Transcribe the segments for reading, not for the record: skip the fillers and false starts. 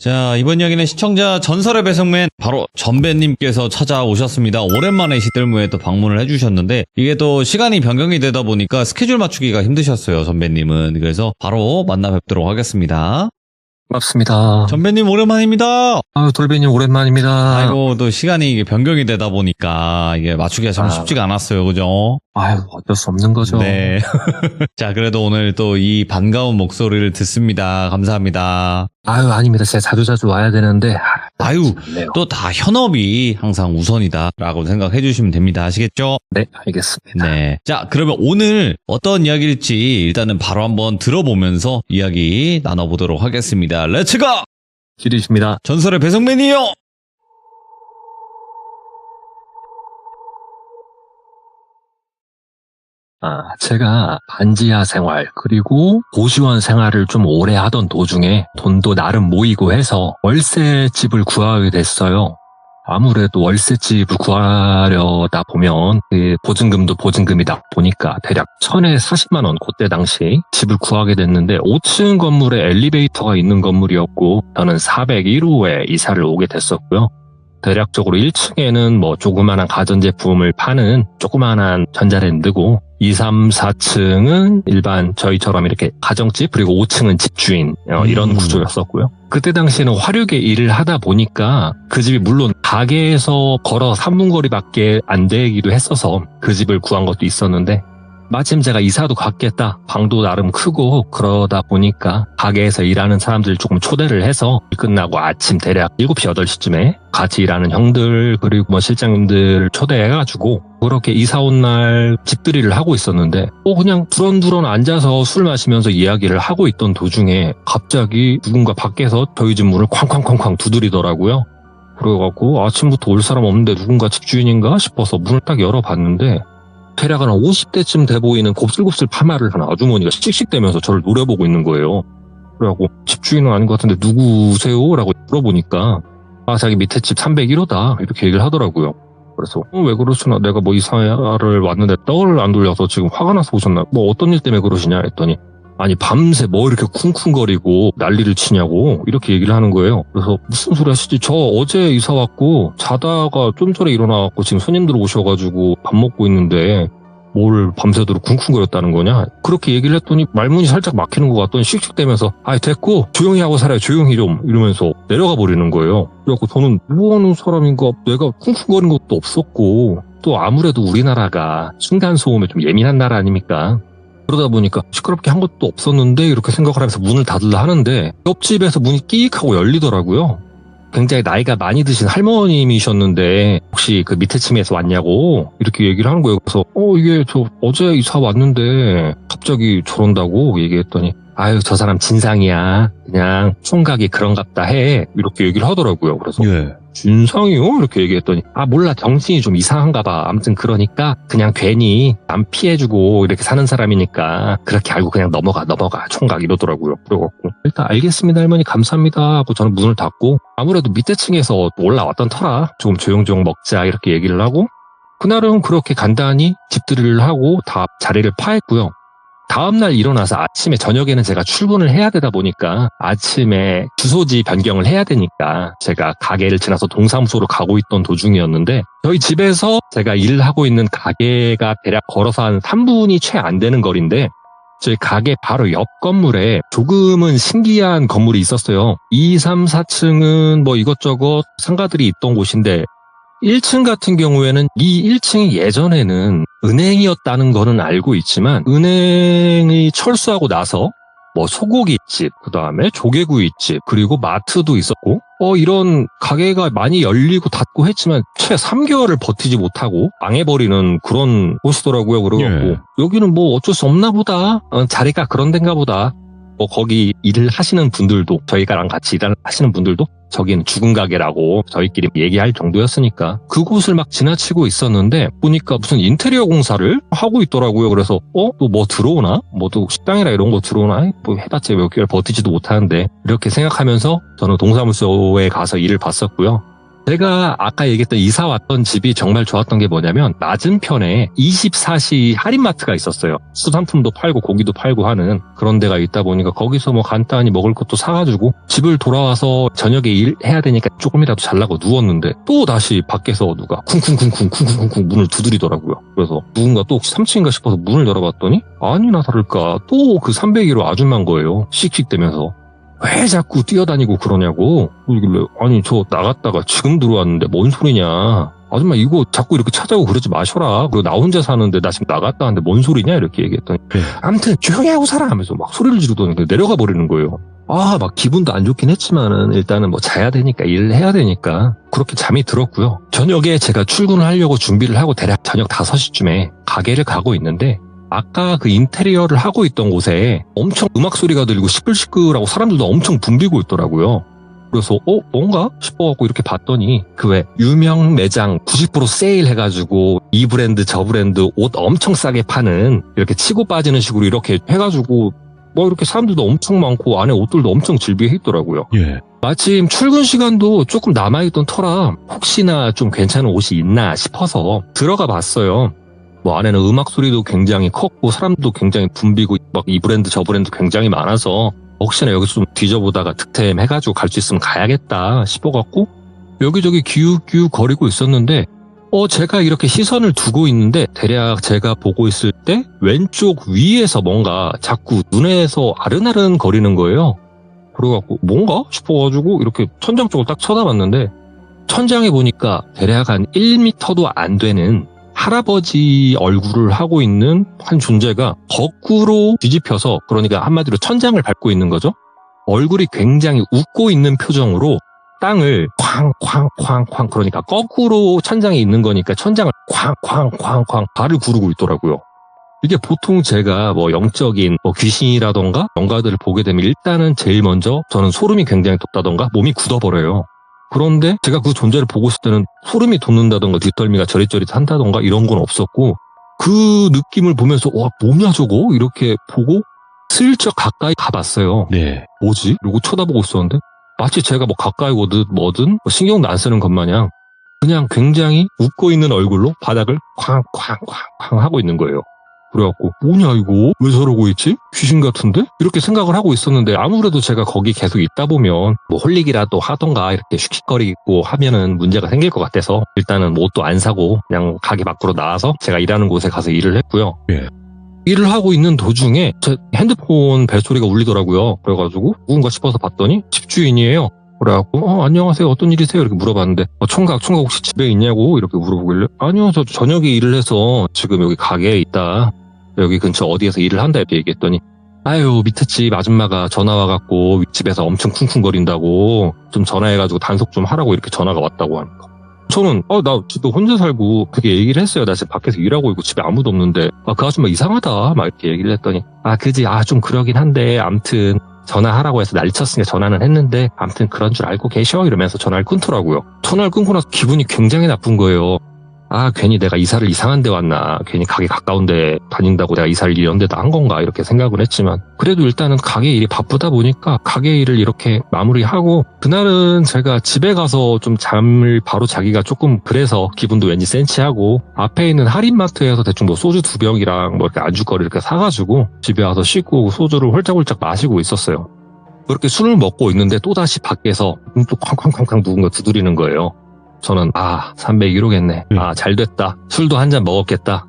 자, 이번 이야기는 시청자 전설의 배송맨 바로 전배님께서 찾아오셨습니다. 오랜만에 시들무에 또 방문을 해주셨는데 이게 또 시간이 변경이 되다 보니까 스케줄 맞추기가 힘드셨어요, 전배님은. 그래서 바로 만나 뵙도록 하겠습니다. 반갑습니다. 전배님 오랜만입니다. 돌배님 오랜만입니다. 아이고, 또 시간이 이게 변경이 되다 보니까 이게 맞추기가 참 쉽지가 않았어요, 그죠? 어쩔 수 없는 거죠. 네. 자, 그래도 오늘 또 이 반가운 목소리를 듣습니다. 감사합니다. 아닙니다. 제가 자주자주 와야 되는데. 또 다 현업이 항상 우선이다라고 생각해 주시면 됩니다. 아시겠죠? 네, 알겠습니다. 네. 자, 그러면 오늘 어떤 이야기일지 일단은 바로 한번 들어보면서 이야기 나눠보도록 하겠습니다. 렛츠고! 기대십니다. 전설의 배송맨이요! 제가 반지하 생활 그리고 고시원 생활을 좀 오래 하던 도중에 돈도 나름 모이고 해서 월세집을 구하게 됐어요. 아무래도 월세집을 구하려다 보면 보증금도 보증금이다 보니까 대략 1000에 40만 원 그때 당시 집을 구하게 됐는데 5층 건물에 엘리베이터가 있는 건물이었고 저는 401호에 이사를 오게 됐었고요. 대략적으로 1층에는 뭐 조그마한 가전제품을 파는 조그마한 전자랜드고 2, 3, 4층은 일반 저희처럼 이렇게 가정집 그리고 5층은 집주인 이런 구조였었고요. 그때 당시에는 화력의 일을 하다 보니까 그 집이 물론 가게에서 걸어 3분 거리밖에 안 되기도 했어서 그 집을 구한 것도 있었는데 마침 제가 이사도 갔겠다. 방도 나름 크고 그러다 보니까 가게에서 일하는 사람들 조금 초대를 해서 일 끝나고 아침 대략 7시, 8시쯤에 같이 일하는 형들 그리고 뭐 실장님들 초대해가지고 그렇게 이사 온 날 집들이를 하고 있었는데 그냥 두런두런 앉아서 술 마시면서 이야기를 하고 있던 도중에 갑자기 누군가 밖에서 저희 집 문을 쾅쾅쾅쾅 두드리더라고요. 그래갖고 아침부터 올 사람 없는데 누군가 집주인인가 싶어서 문을 딱 열어봤는데 대략 한 50대쯤 돼 보이는 곱슬곱슬 파마를 한 아주머니가 씩씩대면서 저를 노려보고 있는 거예요. 그래갖고 집주인은 아닌 것 같은데 누구세요? 라고 물어보니까 자기 밑에 집 301호다 이렇게 얘기를 하더라고요. 그래서 왜 그러시나 내가 뭐 이사를 왔는데 떡을 안 돌려서 지금 화가 나서 오셨나 뭐 어떤 일 때문에 그러시냐 했더니 아니 밤새 뭐 이렇게 쿵쿵거리고 난리를 치냐고 이렇게 얘기를 하는 거예요. 그래서 무슨 소리 하시지? 저 어제 이사 왔고 자다가 좀 전에 일어나갖고 지금 손님들 오셔가지고 밥 먹고 있는데 뭘 밤새도록 쿵쿵거렸다는 거냐? 그렇게 얘기를 했더니 말문이 살짝 막히는 것 같더니 씩씩대면서 됐고 조용히 하고 살아요. 조용히 좀 이러면서 내려가 버리는 거예요. 그래갖고 저는 뭐 하는 사람인가 내가 쿵쿵거린 것도 없었고 또 아무래도 우리나라가 층간소음에 좀 예민한 나라 아닙니까? 그러다 보니까 시끄럽게 한 것도 없었는데 이렇게 생각을 하면서 문을 닫으려 하는데 옆집에서 문이 끼익 하고 열리더라고요. 굉장히 나이가 많이 드신 할머님이셨는데 혹시 그 밑에 층에서 왔냐고 이렇게 얘기를 하는 거예요. 그래서 이게 저 어제 이사 왔는데 갑자기 저런다고 얘기했더니 저 사람 진상이야. 그냥 총각이 그런갑다 해. 이렇게 얘기를 하더라고요. 그래서 진상이요? 이렇게 얘기했더니 몰라 정신이 좀 이상한가 봐. 아무튼 그러니까 그냥 괜히 남 피해주고 이렇게 사는 사람이니까 그렇게 알고 그냥 넘어가 총각 이러더라고요. 그래갖고 일단 알겠습니다 할머니 감사합니다 하고 저는 문을 닫고 아무래도 밑에 층에서 올라왔던 터라 조금 조용조용 먹자 이렇게 얘기를 하고 그날은 그렇게 간단히 집들이를 하고 다 자리를 파했고요. 다음날 일어나서 아침에 저녁에는 제가 출근을 해야 되다 보니까 아침에 주소지 변경을 해야 되니까 제가 가게를 지나서 동사무소로 가고 있던 도중이었는데 저희 집에서 제가 일을 하고 있는 가게가 대략 걸어서 한 3분이 채 안 되는 거리인데 저희 가게 바로 옆 건물에 조금은 신기한 건물이 있었어요. 2, 3, 4층은 뭐 이것저것 상가들이 있던 곳인데 1층 같은 경우에는 이 1층이 예전에는 은행이었다는 거는 알고 있지만 은행이 철수하고 나서 뭐 소고기집, 그 다음에 조개구이집, 그리고 마트도 있었고 이런 가게가 많이 열리고 닫고 했지만 채 3개월을 버티지 못하고 망해버리는 그런 곳이더라고요. 그래갖고 여기는 뭐 어쩔 수 없나 보다. 자리가 그런 데인가 보다. 뭐 거기 일을 하시는 분들도 저희가랑 같이 일을 하시는 분들도 저기는 죽은 가게라고 저희끼리 얘기할 정도였으니까 그곳을 막 지나치고 있었는데 보니까 무슨 인테리어 공사를 하고 있더라고요. 그래서 또 뭐 들어오나? 또 식당이라 이런 거 들어오나? 뭐 해봤자 몇 개월 버티지도 못하는데 이렇게 생각하면서 저는 동사무소에 가서 일을 봤었고요. 제가 아까 얘기했던 이사 왔던 집이 정말 좋았던 게 뭐냐면 맞은편에 24시 할인마트가 있었어요. 수산품도 팔고 고기도 팔고 하는 그런 데가 있다 보니까 거기서 뭐 간단히 먹을 것도 사가지고 집을 돌아와서 저녁에 일해야 되니까 조금이라도 잘라고 누웠는데 또 다시 밖에서 누가 쿵쿵쿵쿵 문을 두드리더라고요. 그래서 누군가 또 혹시 3층인가 싶어서 문을 열어봤더니 아니나 다를까 또 그 301호 아줌마인 거예요. 씩씩대면서. 왜 자꾸 뛰어다니고 그러냐고. 그러길래 아니 저 나갔다가 지금 들어왔는데 뭔 소리냐. 아줌마 이거 자꾸 이렇게 찾아오고 그러지 마셔라. 그리고 나 혼자 사는데 나 지금 나갔다 왔는데 뭔 소리냐 이렇게 얘기했더니 아무튼 조용히 하고 살아 하면서 막 소리를 지르더니 내려가 버리는 거예요. 아 막 기분도 안 좋긴 했지만은 일단은 뭐 자야 되니까 일을 해야 되니까 그렇게 잠이 들었고요. 저녁에 제가 출근을 하려고 준비를 하고 대략 저녁 5시쯤에 가게를 가고 있는데 아까 그 인테리어를 하고 있던 곳에 엄청 음악 소리가 들리고 시끌시끌하고 사람들도 엄청 붐비고 있더라고요. 그래서 뭔가 싶어갖고 이렇게 봤더니 그 왜 유명 매장 90% 세일 해가지고 이 브랜드 저 브랜드 옷 엄청 싸게 파는 이렇게 치고 빠지는 식으로 이렇게 해가지고 뭐 이렇게 사람들도 엄청 많고 안에 옷들도 엄청 질비해 있더라고요. 예. 마침 출근 시간도 조금 남아있던 터라 혹시나 좀 괜찮은 옷이 있나 싶어서 들어가 봤어요. 뭐 안에는 음악 소리도 굉장히 컸고 사람도 굉장히 붐비고 막 이 브랜드 저 브랜드 굉장히 많아서 혹시나 여기서 좀 뒤져보다가 득템 해가지고 갈 수 있으면 가야겠다 싶어갖고 여기저기 기웃기웃 거리고 있었는데 제가 이렇게 시선을 두고 있는데 대략 제가 보고 있을 때 왼쪽 위에서 뭔가 자꾸 눈에서 아른아른 거리는 거예요. 그래갖고 뭔가 싶어가지고 이렇게 천장 쪽을 딱 쳐다봤는데 천장에 보니까 대략 한 1m도 안 되는 할아버지 얼굴을 하고 있는 한 존재가 거꾸로 뒤집혀서 그러니까 한마디로 천장을 밟고 있는 거죠. 얼굴이 굉장히 웃고 있는 표정으로 땅을 쾅쾅쾅쾅 그러니까 거꾸로 천장에 있는 거니까 천장을 쾅쾅쾅쾅 발을 구르고 있더라고요. 이게 보통 제가 뭐 영적인 귀신이라던가 영가들을 보게 되면 일단은 제일 먼저 저는 소름이 굉장히 돋다던가 몸이 굳어버려요. 그런데 제가 그 존재를 보고 있을 때는 소름이 돋는다던가 뒷덜미가 저릿저릿한다던가 이런 건 없었고 그 느낌을 보면서 와 뭐냐 저거 이렇게 보고 슬쩍 가까이 가봤어요. 네. 뭐지? 이러고 쳐다보고 있었는데 마치 제가 뭐 가까이 오든 뭐든 신경도 안 쓰는 것 마냥 그냥 굉장히 웃고 있는 얼굴로 바닥을 쾅쾅쾅쾅 하고 있는 거예요. 그래갖고 뭐냐 이거 왜 저러고 있지? 귀신 같은데? 이렇게 생각을 하고 있었는데 아무래도 제가 거기 계속 있다 보면 뭐 홀리기라도 하던가 이렇게 슉슉거리고 하면은 문제가 생길 것 같아서 일단은 뭐 옷도 안 사고 그냥 가게 밖으로 나와서 제가 일하는 곳에 가서 일을 했고요. 예. 일을 하고 있는 도중에 제 핸드폰 벨소리가 울리더라고요. 그래가지고 누군가 싶어서 봤더니 집주인이에요. 그래갖고 안녕하세요 어떤 일이세요? 이렇게 물어봤는데 총각 혹시 집에 있냐고 이렇게 물어보길래 아니요 저 저녁에 일을 해서 지금 여기 가게에 있다. 여기 근처 어디에서 일을 한다 이렇게 얘기했더니 아유 밑에 집 아줌마가 전화 와갖고 집에서 엄청 쿵쿵거린다고 좀 전화해가지고 단속 좀 하라고 이렇게 전화가 왔다고 하니까 저는 나 집에 혼자 살고 그렇게 얘기를 했어요. 나 지금 밖에서 일하고 있고 집에 아무도 없는데 그 아줌마 이상하다 막 이렇게 얘기를 했더니 그지 좀 그러긴 한데 암튼 전화하라고 해서 난리쳤으니까 전화는 했는데 암튼 그런 줄 알고 계셔 이러면서 전화를 끊더라고요. 전화를 끊고 나서 기분이 굉장히 나쁜 거예요. 괜히 내가 이사를 이상한 데 왔나 괜히 가게 가까운 데 다닌다고 내가 이사를 이런 데다 한 건가 이렇게 생각을 했지만 그래도 일단은 가게 일이 바쁘다 보니까 가게 일을 이렇게 마무리하고 그날은 제가 집에 가서 좀 잠을 바로 자기가 조금 그래서 기분도 왠지 센치하고 앞에 있는 할인마트에서 대충 뭐 소주 2병이랑 뭐 이렇게 안주거리 이렇게 사가지고 집에 와서 씻고 소주를 홀짝홀짝 마시고 있었어요. 그렇게 술을 먹고 있는데 또다시 밖에서 또 쾅쾅쾅쾅 누군가 두드리는 거예요. 저는 301호겠네. 잘됐다. 술도 한 잔 먹었겠다.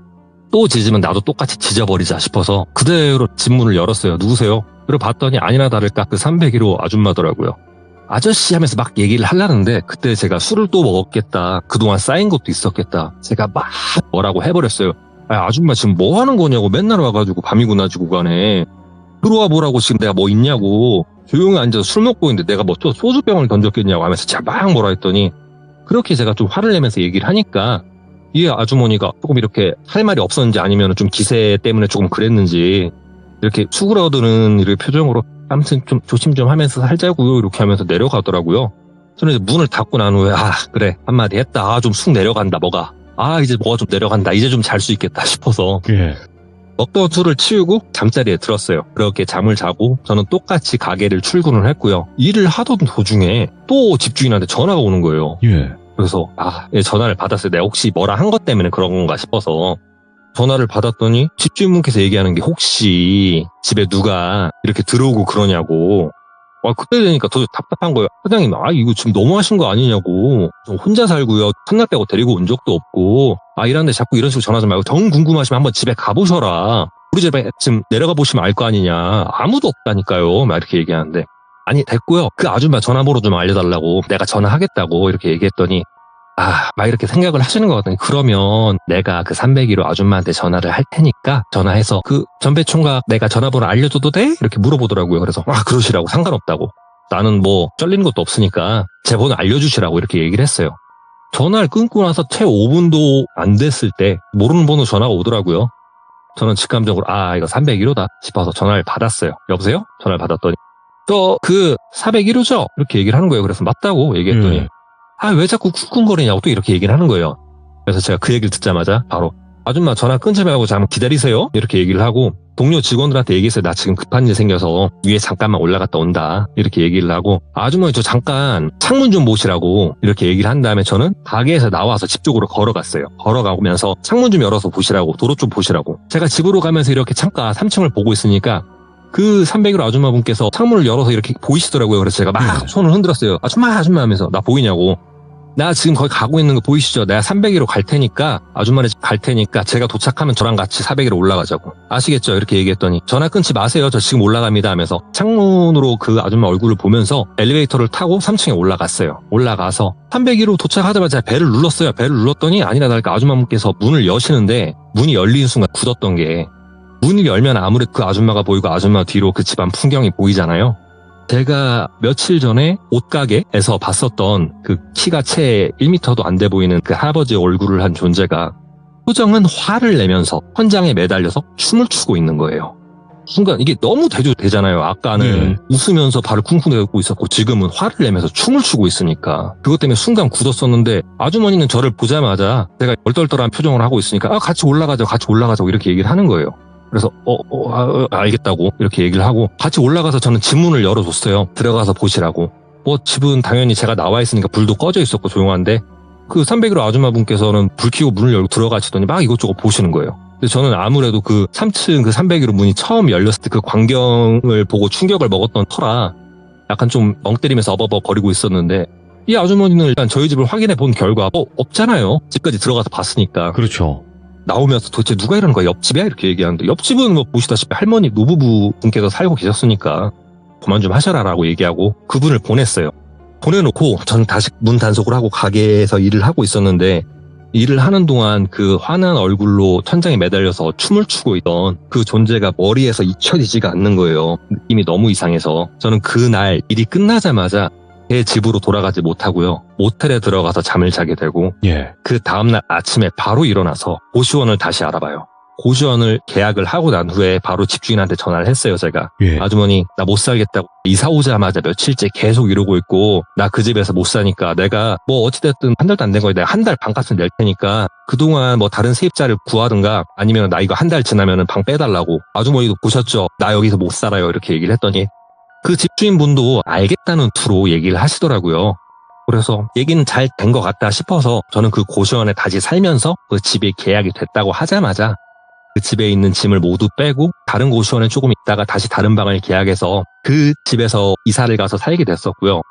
또 짖으면 나도 똑같이 짖어버리자 싶어서 그대로 집 문을 열었어요. 누구세요? 그리고 봤더니 아니나 다를까 그 301호 아줌마더라고요. 아저씨 하면서 막 얘기를 하려는데 그때 제가 술을 또 먹었겠다. 그동안 쌓인 것도 있었겠다. 제가 막 뭐라고 해버렸어요. 아줌마 지금 뭐 하는 거냐고 맨날 와가지고 밤이구나 지구간에. 들어와 보라고 지금 내가 뭐 있냐고. 조용히 앉아서 술 먹고 있는데 내가 뭐 또 소주병을 던졌겠냐고 하면서 제가 막 뭐라 했더니 그렇게 제가 좀 화를 내면서 얘기를 하니까 이 아주머니가 조금 이렇게 할 말이 없었는지 아니면 좀 기세 때문에 조금 그랬는지 이렇게 수그러드는 이렇게 표정으로 아무튼 좀 조심 좀 하면서 살자고요 이렇게 하면서 내려가더라고요. 저는 이제 문을 닫고 난 후에 그래 한마디 했다. 좀 쑥 내려간다 뭐가. 이제 뭐가 좀 내려간다. 이제 좀 잘 수 있겠다 싶어서 예. 먹던 술을 치우고 잠자리에 들었어요. 그렇게 잠을 자고 저는 똑같이 가게를 출근을 했고요. 일을 하던 도중에 또 집주인한테 전화가 오는 거예요. 예. 그래서 전화를 받았어요. 내가 혹시 뭐라 한 것 때문에 그런 건가 싶어서 전화를 받았더니 집주인분께서 얘기하는 게 혹시 집에 누가 이렇게 들어오고 그러냐고. 그때 되니까 더 답답한 거예요. 사장님, 이거 지금 너무하신 거 아니냐고. 저 혼자 살고요. 첫날 빼고 데리고 온 적도 없고. 이런데 자꾸 이런 식으로 전화하지 말고 정 궁금하시면 한번 집에 가보셔라. 우리 집에 지금 내려가 보시면 알 거 아니냐. 아무도 없다니까요. 막 이렇게 얘기하는데. 아니, 됐고요. 그 아줌마 전화번호 좀 알려달라고. 내가 전화하겠다고 이렇게 얘기했더니 막 이렇게 생각을 하시는 것 같더니 그러면 내가 그 301호 아줌마한테 전화를 할 테니까 전화해서 그 전배총각 내가 전화번호 알려줘도 돼? 이렇게 물어보더라고요. 그래서 그러시라고 상관없다고. 나는 뭐 쩔리는 것도 없으니까 제 번호 알려주시라고 이렇게 얘기를 했어요. 전화를 끊고 나서 채 5분도 안 됐을 때 모르는 번호 전화가 오더라고요. 저는 직감적으로 이거 301호다 싶어서 전화를 받았어요. 여보세요? 전화를 받았더니 저 그 401호죠? 이렇게 얘기를 하는 거예요. 그래서 맞다고 얘기했더니 왜 자꾸 쿵쿵거리냐고 또 이렇게 얘기를 하는 거예요. 그래서 제가 그 얘기를 듣자마자 바로 아줌마 전화 끊지 말고 잠깐 기다리세요. 이렇게 얘기를 하고 동료 직원들한테 얘기했어요. 나 지금 급한 일 생겨서 위에 잠깐만 올라갔다 온다. 이렇게 얘기를 하고 아주머니 저 잠깐 창문 좀 보시라고 이렇게 얘기를 한 다음에 저는 가게에서 나와서 집 쪽으로 걸어갔어요. 걸어가면서 창문 좀 열어서 보시라고 도로 좀 보시라고. 제가 집으로 가면서 이렇게 창가 3층을 보고 있으니까 그 301호 아줌마분께서 창문을 열어서 이렇게 보이시더라고요. 그래서 제가 막 손을 흔들었어요. 아줌마 하면서 나 보이냐고. 나 지금 거기 가고 있는 거 보이시죠? 내가 301호 갈 테니까 아줌마네 집 갈 테니까 제가 도착하면 저랑 같이 401호 올라가자고. 아시겠죠? 이렇게 얘기했더니 전화 끊지 마세요. 저 지금 올라갑니다 하면서 창문으로 그 아줌마 얼굴을 보면서 엘리베이터를 타고 3층에 올라갔어요. 올라가서 301호 도착하자마자 벨을 눌렀어요. 벨을 눌렀더니 아니나 다를까 아줌마분께서 문을 여시는데 문이 열리는 순간 굳었던 게 문을 열면 아무래도 그 아줌마가 보이고 아줌마 뒤로 그 집안 풍경이 보이잖아요. 제가 며칠 전에 옷가게에서 봤었던 그 키가 채 1m도 안 돼 보이는 그 할아버지의 얼굴을 한 존재가 표정은 화를 내면서 천장에 매달려서 춤을 추고 있는 거예요. 순간 이게 너무 대조되잖아요. 아까는 웃으면서 발을 쿵쿵 대고 있었고 지금은 화를 내면서 춤을 추고 있으니까 그것 때문에 순간 굳었었는데 아주머니는 저를 보자마자 제가 얼떨떨한 표정을 하고 있으니까 같이 올라가자고 이렇게 얘기를 하는 거예요. 그래서 알겠다고 이렇게 얘기를 하고 같이 올라가서 저는 집 문을 열어줬어요. 들어가서 보시라고. 집은 당연히 제가 나와 있으니까 불도 꺼져 있었고 조용한데 그 301호 아줌마분께서는 불 켜고 문을 열고 들어가시더니 막 이것저것 보시는 거예요. 근데 저는 아무래도 그 3층 그 301호 문이 처음 열렸을 때 그 광경을 보고 충격을 먹었던 터라 약간 좀 멍 때리면서 어버버거리고 있었는데 이 아주머니는 일단 저희 집을 확인해 본 결과 없잖아요. 집까지 들어가서 봤으니까. 그렇죠. 나오면서 도대체 누가 이러는 거야? 옆집이야? 이렇게 얘기하는데 옆집은 뭐 보시다시피 할머니 노부부 분께서 살고 계셨으니까 그만 좀 하셔라라고 얘기하고 그분을 보냈어요. 보내놓고 저는 다시 문 단속을 하고 가게에서 일을 하고 있었는데 일을 하는 동안 그 화난 얼굴로 천장에 매달려서 춤을 추고 있던 그 존재가 머리에서 잊혀지지가 않는 거예요. 느낌이 너무 이상해서 저는 그날 일이 끝나자마자 제 집으로 돌아가지 못하고요. 모텔에 들어가서 잠을 자게 되고 그 다음날 아침에 바로 일어나서 고시원을 다시 알아봐요. 고시원을 계약을 하고 난 후에 바로 집주인한테 전화를 했어요. 제가 아주머니 나 못 살겠다고 이사 오자마자 며칠째 계속 이러고 있고 나 그 집에서 못 사니까 내가 뭐 어찌됐든 한 달도 안 된 거에 내가 한 달 반값을 낼 테니까 그동안 뭐 다른 세입자를 구하든가 아니면 나 이거 한 달 지나면은 방 빼달라고. 아주머니도 보셨죠? 나 여기서 못 살아요. 이렇게 얘기를 했더니 그 집주인분도 알겠다는 투로 얘기를 하시더라고요. 그래서 얘기는 잘 된 것 같다 싶어서 저는 그 고시원에 다시 살면서 그 집이 계약이 됐다고 하자마자 그 집에 있는 짐을 모두 빼고 다른 고시원에 조금 있다가 다시 다른 방을 계약해서 그 집에서 이사를 가서 살게 됐었고요.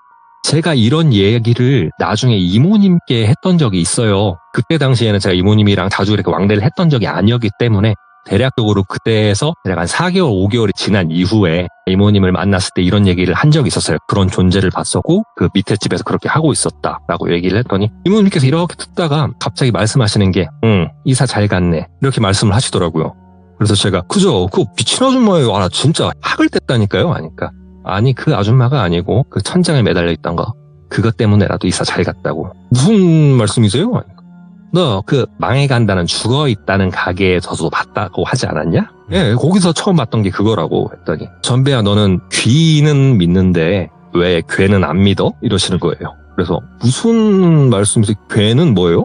제가 이런 얘기를 나중에 이모님께 했던 적이 있어요. 그때 당시에는 제가 이모님이랑 자주 이렇게 왕래를 했던 적이 아니었기 때문에 대략적으로 그때에서 대략 한 4개월, 5개월이 지난 이후에 이모님을 만났을 때 이런 얘기를 한 적이 있었어요. 그런 존재를 봤었고 그 밑에 집에서 그렇게 하고 있었다라고 얘기를 했더니 이모님께서 이렇게 듣다가 갑자기 말씀하시는 게 이사 잘 갔네 이렇게 말씀을 하시더라고요. 그래서 제가 그죠? 그 미친 아줌마예요. 나 진짜 학을 뗐다니까요. 하니까 아니 그 아줌마가 아니고 그 천장에 매달려 있던 거 그것 때문에라도 이사 잘 갔다고. 무슨 말씀이세요? 너 그 망해간다는 죽어있다는 가게에서도 봤다고 하지 않았냐? 거기서 처음 봤던 게 그거라고 했더니 전배야 너는 귀는 믿는데 왜 괴는 안 믿어? 이러시는 거예요. 그래서 무슨 말씀이세요? 괴는 뭐예요?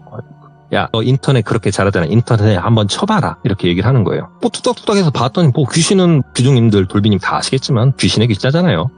야, 너 인터넷 그렇게 잘하잖아. 인터넷에 한번 쳐봐라. 이렇게 얘기를 하는 거예요. 뚝딱뚝딱해서 봤더니 귀신은 귀중님들 돌비님 다 아시겠지만 귀신의 귀자잖아요.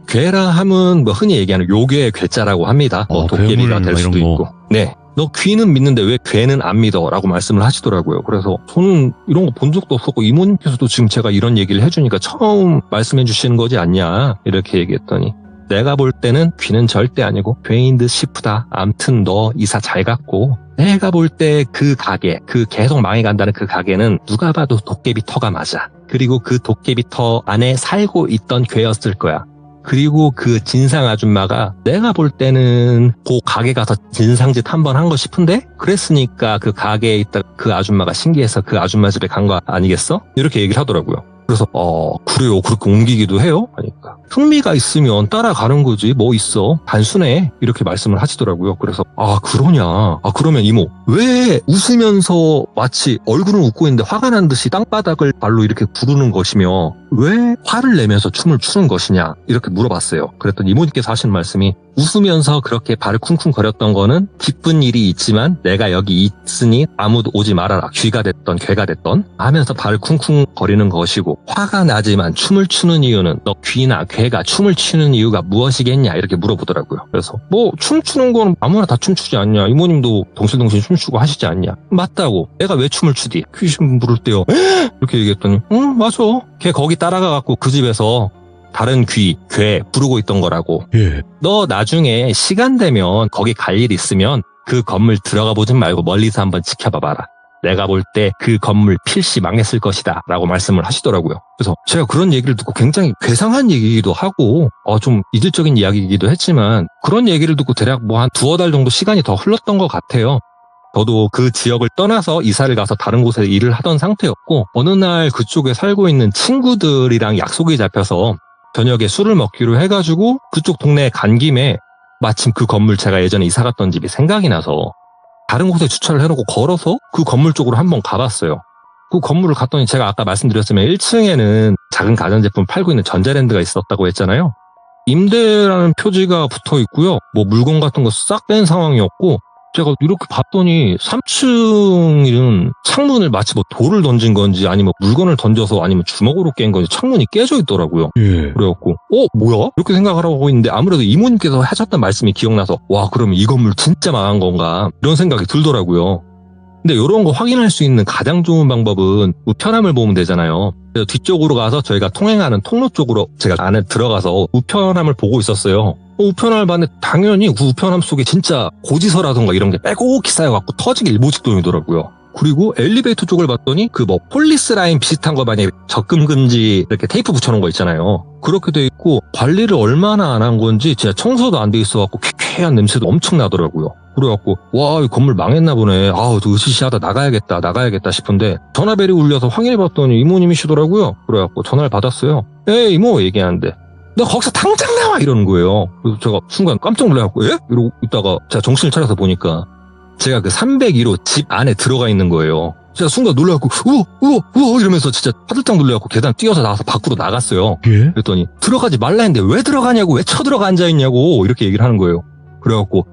괴라 함은 뭐 흔히 얘기하는 요괴의 괴자라고 합니다. 도깨비가 될 수도 있고. 네. 너 귀는 믿는데 왜 괴는 안 믿어? 라고 말씀을 하시더라고요. 그래서 저는 이런 거 본 적도 없었고 이모님께서도 지금 제가 이런 얘기를 해주니까 처음 말씀해 주시는 거지 않냐 이렇게 얘기했더니 내가 볼 때는 귀는 절대 아니고 괴인 듯 싶다. 암튼 너 이사 잘 갔고 내가 볼 때 그 가게, 그 계속 망해간다는 그 가게는 누가 봐도 도깨비 터가 맞아. 그리고 그 도깨비 터 안에 살고 있던 괴였을 거야. 그리고 그 진상 아줌마가 내가 볼 때는 그 가게 가서 진상짓 한번 한 거 싶은데 그랬으니까 그 가게에 있다 그 아줌마가 신기해서 그 아줌마 집에 간 거 아니겠어? 이렇게 얘기를 하더라고요. 그래서 그래요 그렇게 옮기기도 해요? 하니까 흥미가 있으면 따라가는 거지 뭐 있어 단순해 이렇게 말씀을 하시더라고요. 그래서 그러냐 그러면 이모 왜 웃으면서 마치 얼굴은 웃고 있는데 화가 난 듯이 땅바닥을 발로 이렇게 구르는 것이며 왜 화를 내면서 춤을 추는 것이냐 이렇게 물어봤어요. 그랬더니 이모님께서 하시는 말씀이 웃으면서 그렇게 발을 쿵쿵거렸던 거는 기쁜 일이 있지만 내가 여기 있으니 아무도 오지 말아라 귀가 됐던 괴가 됐던 하면서 발을 쿵쿵거리는 것이고 화가 나지만 춤을 추는 이유는 너 귀나 괴가 춤을 추는 이유가 무엇이겠냐 이렇게 물어보더라고요. 그래서 뭐 춤추는 건 아무나 다 춤추지 않냐 이모님도 동실동실 춤추고 하시지 않냐 맞다고 내가 왜 춤을 추디 귀신 부를 때요 이렇게 얘기했더니 응 맞아 걔 거기 따라가갖고 그 집에서 다른 귀, 괴 부르고 있던 거라고. 예. 너 나중에 시간 되면 거기 갈 일 있으면 그 건물 들어가 보진 말고 멀리서 한번 지켜봐봐라. 내가 볼 때 그 건물 필시 망했을 것이다 라고 말씀을 하시더라고요. 그래서 제가 그런 얘기를 듣고 굉장히 괴상한 얘기이기도 하고 좀 이질적인 이야기이기도 했지만 그런 얘기를 듣고 대략 뭐 한 2-3달 정도 시간이 더 흘렀던 것 같아요. 저도 그 지역을 떠나서 이사를 가서 다른 곳에 일을 하던 상태였고 어느 날 그쪽에 살고 있는 친구들이랑 약속이 잡혀서 저녁에 술을 먹기로 해가지고 그쪽 동네에 간 김에 마침 그 건물 제가 예전에 이사 갔던 집이 생각이 나서 다른 곳에 주차를 해놓고 걸어서 그 건물 쪽으로 한번 가봤어요. 그 건물을 갔더니 제가 아까 말씀드렸으면 1층에는 작은 가전제품 팔고 있는 전자랜드가 있었다고 했잖아요. 임대라는 표지가 붙어 있고요. 뭐 물건 같은 거 싹 뺀 상황이었고 제가 이렇게 봤더니 3층은 창문을 마치 뭐 돌을 던진 건지 아니면 물건을 던져서 아니면 주먹으로 깬 건지 창문이 깨져 있더라고요. 예. 그래갖고 뭐야? 이렇게 생각을 하고 있는데 아무래도 이모님께서 하셨던 말씀이 기억나서 와 그럼 이 건물 진짜 망한 건가 이런 생각이 들더라고요. 근데 이런 거 확인할 수 있는 가장 좋은 방법은 우편함을 보면 되잖아요. 그래서 뒤쪽으로 가서 저희가 통행하는 통로 쪽으로 제가 안에 들어가서 우편함을 보고 있었어요. 우편함을 봤는데 당연히 그 우편함 속에 진짜 고지서라던가 이런 게 빼곡히 쌓여갖고 터지기 일보 직전이더라고요. 그리고 엘리베이터 쪽을 봤더니 그 뭐 폴리스 라인 비슷한 거 만약에 접근 금지 이렇게 테이프 붙여놓은 거 있잖아요. 그렇게 돼 있고 관리를 얼마나 안 한 건지 진짜 청소도 안 돼 있어갖고 쾌쾌한 냄새도 엄청 나더라고요. 그래갖고 와 이 건물 망했나 보네. 으시시하다 나가야겠다 싶은데 전화벨이 울려서 확인해봤더니 이모님이시더라고요. 그래갖고 전화를 받았어요. 이모 얘기하는데 너 거기서 당장 나와 이러는 거예요. 그래서 제가 순간 깜짝 놀라갖고 예? 이러고 있다가 제가 정신을 차려서 보니까 제가 그 301호 집 안에 들어가 있는 거예요. 제가 순간 놀라갖고 우와 이러면서 진짜 화들짝 놀라갖고 계단 뛰어서 나와서 밖으로 나갔어요. 예? 그랬더니 들어가지 말라 했는데 왜 들어가냐고 왜 쳐들어가 앉아있냐고 이렇게 얘기를 하는 거예요. 그래갖고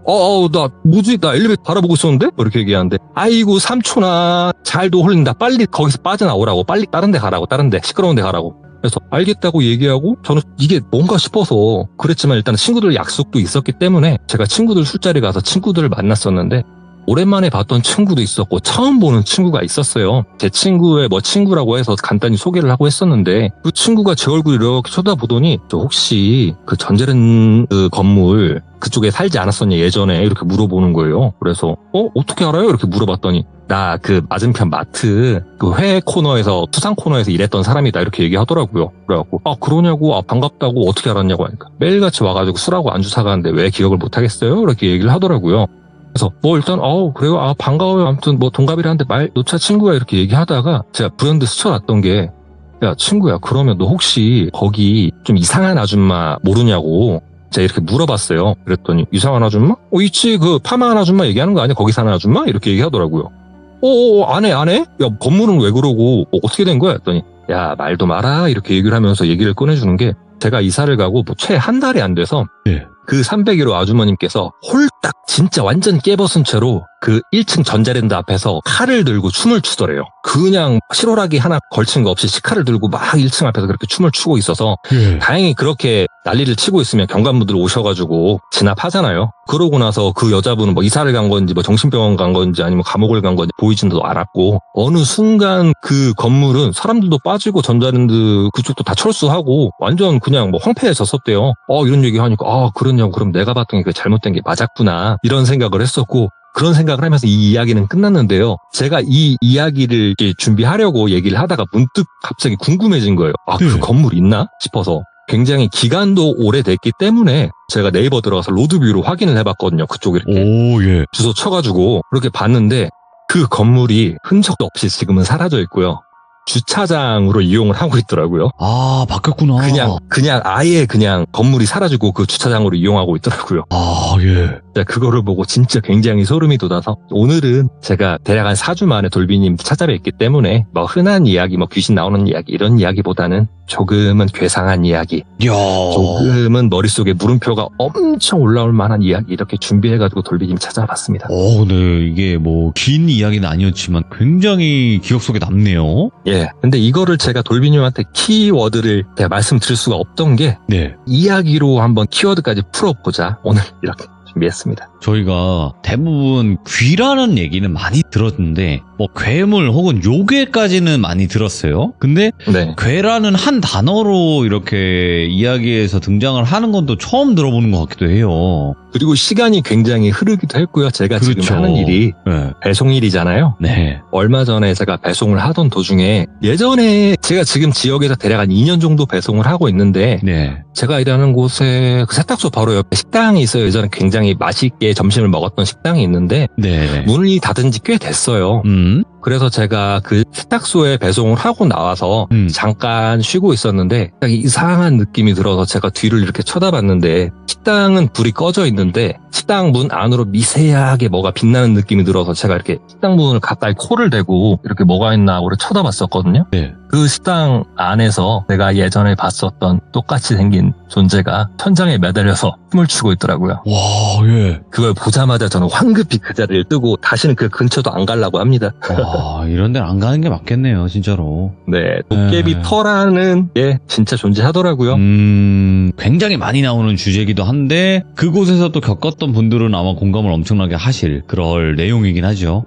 나 뭐지 나 엘리베이터 바라보고 있었는데 이렇게 얘기하는데 아이고 삼촌아 잘도 홀린다 빨리 거기서 빠져나오라고 빨리 다른 데 가라고 다른 데 시끄러운 데 가라고 그래서 알겠다고 얘기하고 저는 이게 뭔가 싶어서 그랬지만 일단 친구들 약속도 있었기 때문에 제가 친구들 술자리 가서 친구들을 만났었는데 오랜만에 봤던 친구도 있었고 처음 보는 친구가 있었어요. 제 친구의 친구라고 해서 간단히 소개를 하고 했었는데 그 친구가 제 얼굴을 이렇게 쳐다보더니 저 혹시 그 전자랜드 건물 그쪽에 살지 않았었냐 예전에 이렇게 물어보는 거예요. 그래서 어떻게 알아요? 이렇게 물어봤더니 나 그 맞은편 마트 그 회 코너에서 수상 코너에서 일했던 사람이다 이렇게 얘기하더라고요. 그래갖고 그러냐고 반갑다고 어떻게 알았냐고 하니까 매일같이 와가지고 술하고 안주 사가는데 왜 기억을 못하겠어요? 이렇게 얘기를 하더라고요. 그래서 일단 그래요 반가워요 아무튼 동갑이라는데 말 놓자 친구야 이렇게 얘기하다가 제가 불현듯 스쳐놨던 게 야 친구야 그러면 너 혹시 거기 좀 이상한 아줌마 모르냐고 제가 이렇게 물어봤어요. 그랬더니 이상한 아줌마? 있지 그 파마한 아줌마 얘기하는 거 아니야? 거기 사는 아줌마? 이렇게 얘기하더라고요. 안 해? 야 건물은 왜 그러고 어떻게 된 거야? 했더니 야 말도 마라 이렇게 얘기를 하면서 얘기를 꺼내주는 게 제가 이사를 가고 채 한 달이 안 돼서 예. 그 301호 아주머님께서 홀딱 진짜 완전 깨벗은 채로 그 1층 전자랜드 앞에서 칼을 들고 춤을 추더래요. 그냥 실오라기 하나 걸친 거 없이 시칼을 들고 막 1층 앞에서 그렇게 춤을 추고 있어서 다행히 그렇게 난리를 치고 있으면 경관분들 오셔가지고 진압하잖아요. 그러고 나서 그 여자분은 뭐 이사를 간 건지 뭐 정신병원 간 건지 아니면 감옥을 간 건지 보이지도 않았고 어느 순간 그 건물은 사람들도 빠지고 전자랜드 그쪽도 다 철수하고 완전 그냥 뭐 황폐해졌었대요. 이런 얘기 하니까 그러냐고 그럼 내가 봤던 게 잘못된 게 맞았구나 이런 생각을 했었고 그런 생각을 하면서 이 이야기는 끝났는데요. 제가 이 이야기를 이렇게 준비하려고 얘기를 하다가 문득 갑자기 궁금해진 거예요. 그 건물 있나 싶어서 굉장히 기간도 오래됐기 때문에 제가 네이버 들어가서 로드뷰로 확인을 해봤거든요. 그쪽에 이렇게 주소 쳐가지고 그렇게 봤는데 그 건물이 흔적도 없이 지금은 사라져 있고요. 주차장으로 이용을 하고 있더라고요. 바뀌었구나. 그냥 아예 그냥 건물이 사라지고 그 주차장으로 이용하고 있더라고요. 그거를 보고 진짜 굉장히 소름이 돋아서 오늘은 제가 대략 한 4주 만에 돌비님 찾아뵙기 때문에 뭐 흔한 이야기, 뭐 귀신 나오는 이야기 이런 이야기보다는 조금은 괴상한 이야기, 조금은 머릿속에 물음표가 엄청 올라올 만한 이야기 이렇게 준비해가지고 돌비님 찾아봤습니다. 네. 이게 뭐 긴 이야기는 아니었지만 굉장히 기억 속에 남네요. 근데 이거를 제가 돌비님한테 키워드를 제가 말씀드릴 수가 없던 게 이야기로 한번 키워드까지 풀어보자 오늘 이렇게 준비했습니다. 저희가 대부분 귀라는 얘기는 많이 들었는데 뭐 괴물 혹은 요괴까지는 많이 들었어요. 근데 괴라는 한 단어로 이렇게 이야기에서 등장을 하는 건 또 처음 들어보는 것 같기도 해요. 그리고 시간이 굉장히 흐르기도 했고요. 제가 지금 하는 일이 배송 일이잖아요. 얼마 전에 제가 배송을 하던 도중에 예전에 제가 지금 지역에서 대략 한 2년 정도 배송을 하고 있는데 제가 일하는 곳에 그 세탁소 바로 옆에 식당이 있어요. 예전에 굉장히 맛있게 점심을 먹었던 식당이 있는데 문이 닫은 지 꽤 됐어요. 그래서 제가 그 세탁소에 배송을 하고 나와서 잠깐 쉬고 있었는데 이상한 느낌이 들어서 제가 뒤를 이렇게 쳐다봤는데 식당은 불이 꺼져 있는데 식당 문 안으로 미세하게 뭐가 빛나는 느낌이 들어서 제가 이렇게 식당 문을 가까이 코를 대고 이렇게 뭐가 있나 하고 쳐다봤었거든요. 그 식당 안에서 내가 예전에 봤었던 똑같이 생긴 존재가 천장에 매달려서 춤을 추고 있더라고요. 그걸 보자마자 저는 황급히 그 자리를 뜨고 다시는 그 근처도 안 가려고 합니다. 이런 데는 안 가는 게 맞겠네요, 진짜로. 도깨비 터라는 게 진짜 존재하더라고요. 굉장히 많이 나오는 주제이기도 한데 그곳에서 또 겪었던 분들은 아마 공감을 엄청나게 하실 그럴 내용이긴 하죠.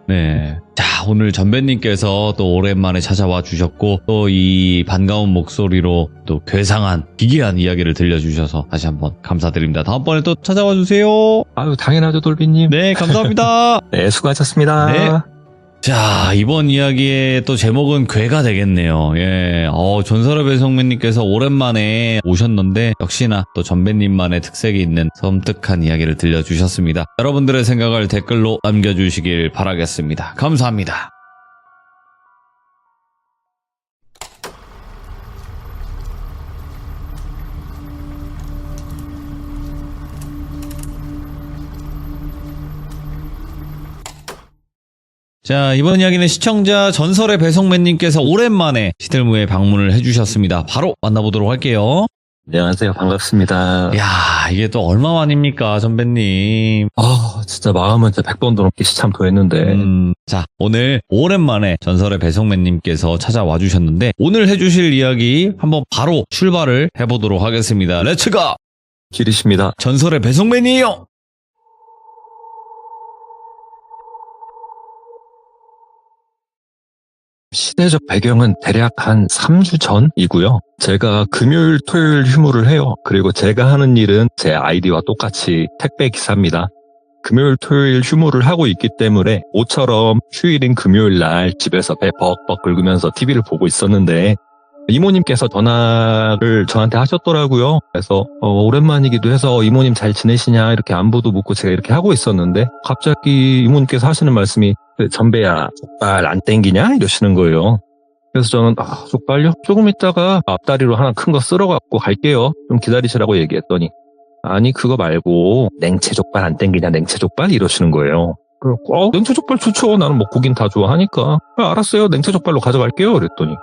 자, 오늘 전배님께서 또 오랜만에 찾아와 주셨고 또 이 반가운 목소리로 또 괴상한 기괴한 이야기를 들려주셔서 다시 한번 감사드립니다. 다음번에 또 찾아와 주세요. 당연하죠, 돌비님. 감사합니다. 수고하셨습니다. 자, 이번 이야기의 또 제목은 괴가 되겠네요. 전설의 배송맨님께서 오랜만에 오셨는데 역시나 또 전배님만의 특색이 있는 섬뜩한 이야기를 들려주셨습니다. 여러분들의 생각을 댓글로 남겨주시길 바라겠습니다. 감사합니다. 자, 이번 이야기는 시청자 전설의 배송맨님께서 오랜만에 시들무에 방문을 해주셨습니다. 바로 만나보도록 할게요. 안녕하세요. 반갑습니다. 이게 또 얼마만입니까, 전배님? 진짜 마음은 진짜 100번도 넘게 시참토했는데. 자, 오늘 오랜만에 전설의 배송맨님께서 찾아와 주셨는데 오늘 해주실 이야기 한번 바로 출발을 해보도록 하겠습니다. 렛츠고! 길이십니다. 전설의 배송맨이에요! 시대적 배경은 대략 한 3주 전이고요. 제가 금요일, 토요일 휴무를 해요. 그리고 제가 하는 일은 제 아이디와 똑같이 택배 기사입니다. 금요일, 토요일 휴무를 하고 있기 때문에 모처럼 휴일인 금요일 날 집에서 배 벅벅 긁으면서 TV를 보고 있었는데 이모님께서 전화를 저한테 하셨더라고요. 그래서 오랜만이기도 해서 이모님 잘 지내시냐 이렇게 안부도 묻고 제가 이렇게 하고 있었는데 갑자기 이모님께서 하시는 말씀이 전배야 족발 안 땡기냐 이러시는 거예요. 그래서 저는 족발요? 조금 있다가 앞다리로 하나 큰 거 쓸어갖고 갈게요. 좀 기다리시라고 얘기했더니 아니 그거 말고 냉채 족발 안 땡기냐 냉채 족발 이러시는 거예요. 그래서 냉채 족발 좋죠. 나는 뭐 고긴 다 좋아하니까 알았어요. 냉채 족발로 가져갈게요. 그랬더니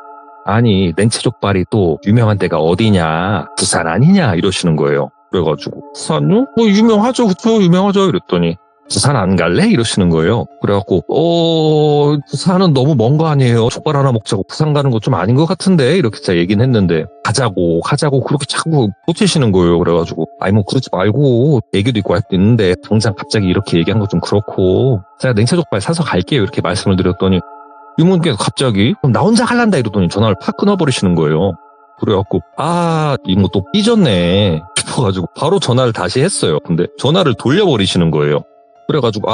아니 냉채족발이 또 유명한 데가 어디냐 부산 아니냐 이러시는 거예요. 그래가지고 부산요? 뭐 유명하죠 그쵸 유명하죠 이랬더니 부산 안 갈래? 이러시는 거예요. 그래갖고 부산은 너무 먼 거 아니에요? 족발 하나 먹자고 부산 가는 거 좀 아닌 것 같은데? 이렇게 제가 얘기는 했는데 가자고 그렇게 자꾸 꽂히시는 거예요. 그래가지고 뭐 그러지 말고 얘기도 있고 할 수 있는데 당장 갑자기 이렇게 얘기한 거 좀 그렇고 제가 냉채족발 사서 갈게요. 이렇게 말씀을 드렸더니 이모님께서 갑자기 그럼 나 혼자 갈란다 이러더니 전화를 팍 끊어버리시는 거예요. 그래갖고 이모 또 삐졌네 싶어가지고 바로 전화를 다시 했어요. 근데 전화를 돌려버리시는 거예요. 그래가지고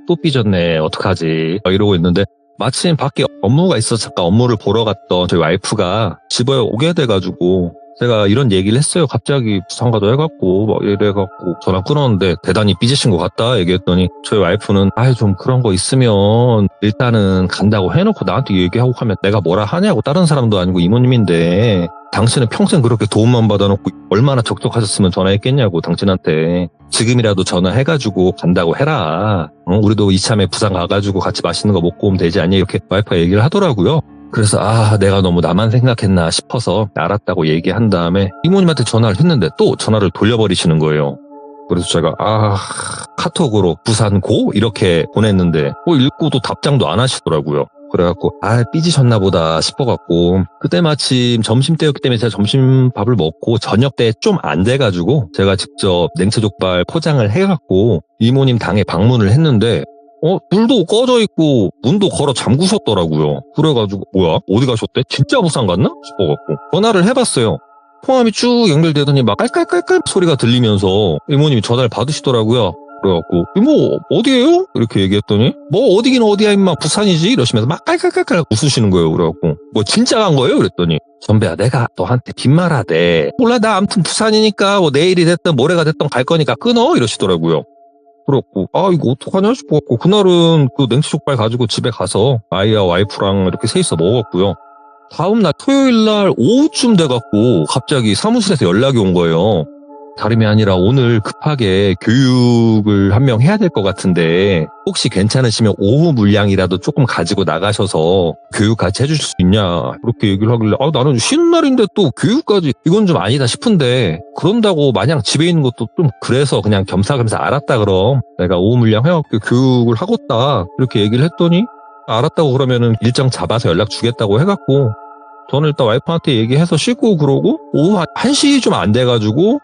또 삐졌네 어떡하지 이러고 있는데 마침 밖에 업무가 있어서 잠깐 업무를 보러 갔던 저희 와이프가 집에 오게 돼가지고 제가 이런 얘기를 했어요. 갑자기 부산 가도 해갖고 막 이래갖고 전화 끊었는데 대단히 삐지신 것 같다 얘기했더니 저희 와이프는 좀 그런 거 있으면 일단은 간다고 해놓고 나한테 얘기하고 하면 내가 뭐라 하냐고 다른 사람도 아니고 이모님인데 당신은 평생 그렇게 도움만 받아놓고 얼마나 적적하셨으면 전화했겠냐고 당신한테 지금이라도 전화해가지고 간다고 해라. 우리도 이참에 부산 가가지고 같이 맛있는 거 먹고 오면 되지 않냐 이렇게 와이프가 얘기를 하더라고요. 그래서 내가 너무 나만 생각했나 싶어서 알았다고 얘기한 다음에 이모님한테 전화를 했는데 또 전화를 돌려버리시는 거예요. 그래서 제가 카톡으로 부산 고? 이렇게 보냈는데 읽고도 답장도 안 하시더라고요. 그래갖고 삐지셨나 보다 싶어갖고 그때 마침 점심때였기 때문에 제가 점심밥을 먹고 저녁 때 좀 안 돼가지고 제가 직접 냉채족발 포장을 해갖고 이모님 당에 방문을 했는데 불도 꺼져 있고 문도 걸어 잠그셨더라고요. 그래가지고 뭐야 어디 가셨대? 진짜 부산 갔나? 싶어갖고 전화를 해봤어요. 통화음이 쭉 연결되더니 막 깔깔깔깔 소리가 들리면서 이모님이 전화를 받으시더라고요. 그래갖고 이모 어디에요? 이렇게 얘기했더니 뭐 어디긴 어디야 임마 부산이지 이러시면서 막 깔깔깔깔 웃으시는 거예요. 그래갖고 뭐 진짜 간 거예요? 그랬더니 선배야 내가 너한테 빈말하대. 몰라 나 아무튼 부산이니까 뭐 내일이 됐든 모레가 됐든 갈 거니까 끊어 이러시더라고요. 그렇고 이거 어떡하냐 싶어갖고 그날은 그 냉채족발 가지고 집에 가서 아이와 와이프랑 이렇게 셋이서 먹었고요. 다음날 토요일날 오후쯤 돼갖고 갑자기 사무실에서 연락이 온 거예요. 다름이 아니라 오늘 급하게 교육을 한 명 해야 될 것 같은데 혹시 괜찮으시면 오후 물량이라도 조금 가지고 나가셔서 교육 같이 해주실 수 있냐 그렇게 얘기를 하길래 나는 쉬는 날인데 또 교육까지 이건 좀 아니다 싶은데 그런다고 마냥 집에 있는 것도 좀 그래서 그냥 겸사겸사 알았다 그럼 내가 오후 물량 해갖고 교육을 하겠다 이렇게 얘기를 했더니 알았다고 그러면은 일정 잡아서 연락 주겠다고 해갖고 저는 일단 와이프한테 얘기해서 쉬고 그러고 오후 1시 좀 안 돼가지고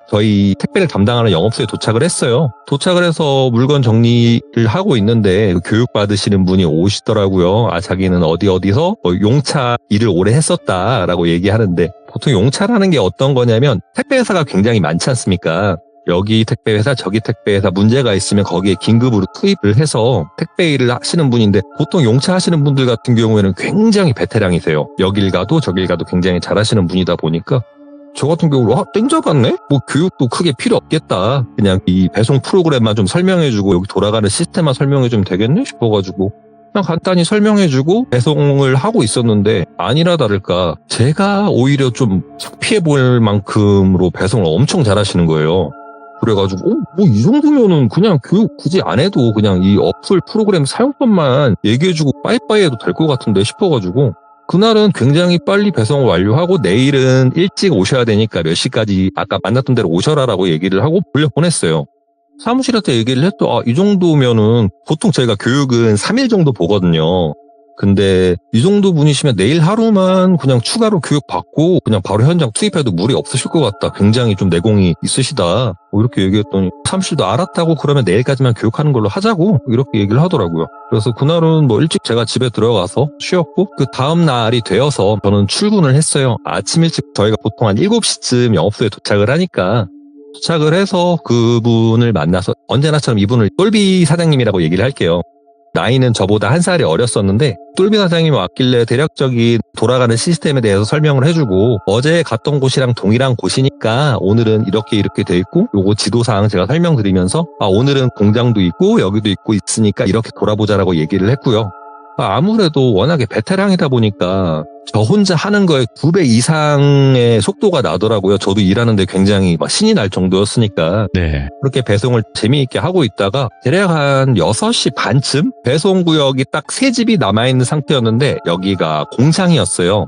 저희 택배를 담당하는 영업소에 도착을 했어요. 도착을 해서 물건 정리를 하고 있는데 교육 받으시는 분이 오시더라고요. 자기는 어디서 용차 일을 오래 했었다라고 얘기하는데 보통 용차라는 게 어떤 거냐면 택배 회사가 굉장히 많지 않습니까? 여기 택배회사 저기 택배회사 문제가 있으면 거기에 긴급으로 투입을 해서 택배 일을 하시는 분인데 보통 용차 하시는 분들 같은 경우에는 굉장히 베테랑이세요. 여길 가도 저길 가도 굉장히 잘하시는 분이다 보니까 저 같은 경우로 땡잡았네? 뭐 교육도 크게 필요 없겠다. 그냥 이 배송 프로그램만 좀 설명해주고 여기 돌아가는 시스템만 설명해주면 되겠네 싶어가지고 그냥 간단히 설명해주고 배송을 하고 있었는데 아니라 다를까 제가 오히려 좀 창피해볼 만큼으로 배송을 엄청 잘하시는 거예요. 그래가지고 뭐 이 정도면은 그냥 교육 굳이 안 해도 그냥 이 어플 프로그램 사용법만 얘기해주고 빠이빠이 해도 될 것 같은데 싶어가지고 그날은 굉장히 빨리 배송을 완료하고 내일은 일찍 오셔야 되니까 몇 시까지 아까 만났던 대로 오셔라라고 얘기를 하고 돌려보냈어요. 사무실에서 얘기를 했더 이 정도면은 보통 저희가 교육은 3일 정도 보거든요. 근데 이 정도 분이시면 내일 하루만 그냥 추가로 교육받고 그냥 바로 현장 투입해도 무리 없으실 것 같다. 굉장히 좀 내공이 있으시다. 이렇게 얘기했더니 사무실도 알았다고 그러면 내일까지만 교육하는 걸로 하자고 이렇게 얘기를 하더라고요. 그래서 그날은 뭐 일찍 제가 집에 들어가서 쉬었고 그 다음 날이 되어서 저는 출근을 했어요. 아침 일찍 저희가 보통 한 7시쯤 영업소에 도착을 하니까 도착을 해서 그분을 만나서 언제나처럼 이분을 똘비 사장님이라고 얘기를 할게요. 나이는 저보다 한 살이 어렸었는데 똘비 사장님이 왔길래 대략적인 돌아가는 시스템에 대해서 설명을 해주고 어제 갔던 곳이랑 동일한 곳이니까 오늘은 이렇게 돼 있고 요거 지도사항 제가 설명드리면서 오늘은 공장도 있고 여기도 있고 있으니까 이렇게 돌아보자라고 얘기를 했고요. 아무래도 워낙에 베테랑이다 보니까 저 혼자 하는 거에 2배 이상의 속도가 나더라고요. 저도 일하는데 굉장히 신이 날 정도였으니까. 네. 그렇게 배송을 재미있게 하고 있다가 대략 한 6시 반쯤 배송구역이 딱 3집이 남아있는 상태였는데 여기가 공장이었어요.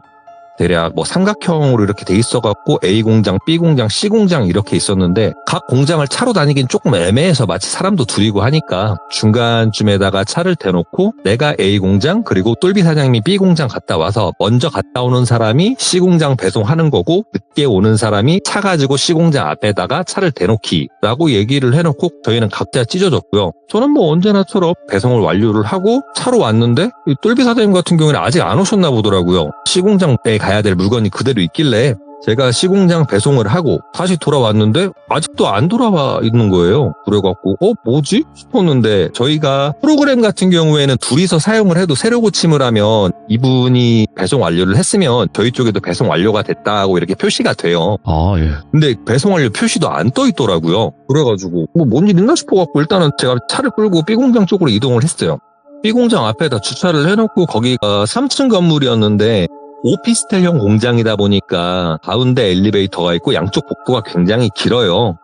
대략 뭐 삼각형으로 이렇게 돼 있어갖고 A 공장, B 공장, C 공장 이렇게 있었는데 각 공장을 차로 다니긴 조금 애매해서 마치 사람도 둘이고 하니까 중간쯤에다가 차를 대놓고 내가 A 공장 그리고 똘비 사장님이 B 공장 갔다 와서 먼저 갔다 오는 사람이 C 공장 배송하는 거고 늦게 오는 사람이 차 가지고 C 공장 앞에다가 차를 대놓기라고 얘기를 해놓고 저희는 각자 찢어졌고요. 저는 뭐 언제나처럼 배송을 완료를 하고 차로 왔는데 이 똘비 사장님 같은 경우는 아직 안 오셨나 보더라고요. C 공장에 가야 될 물건이 그대로 있길래 제가 C 공장 배송을 하고 다시 돌아왔는데 아직도 안 돌아와 있는 거예요. 그래갖고 뭐지? 싶었는데 저희가 프로그램 같은 경우에는 둘이서 사용을 해도 세로 고침을 하면 이분이 배송 완료를 했으면 저희 쪽에도 배송 완료가 됐다고 이렇게 표시가 돼요. 아, 예. 근데 배송 완료 표시도 안 떠 있더라고요. 그래가지고 뭔 일 있나 싶어갖고 일단은 제가 차를 끌고 B 공장 쪽으로 이동을 했어요. B 공장 앞에다 주차를 해놓고 거기가 3층 건물이었는데 오피스텔형 공장이다 보니까 가운데 엘리베이터가 있고 양쪽 복도가 굉장히 길어요.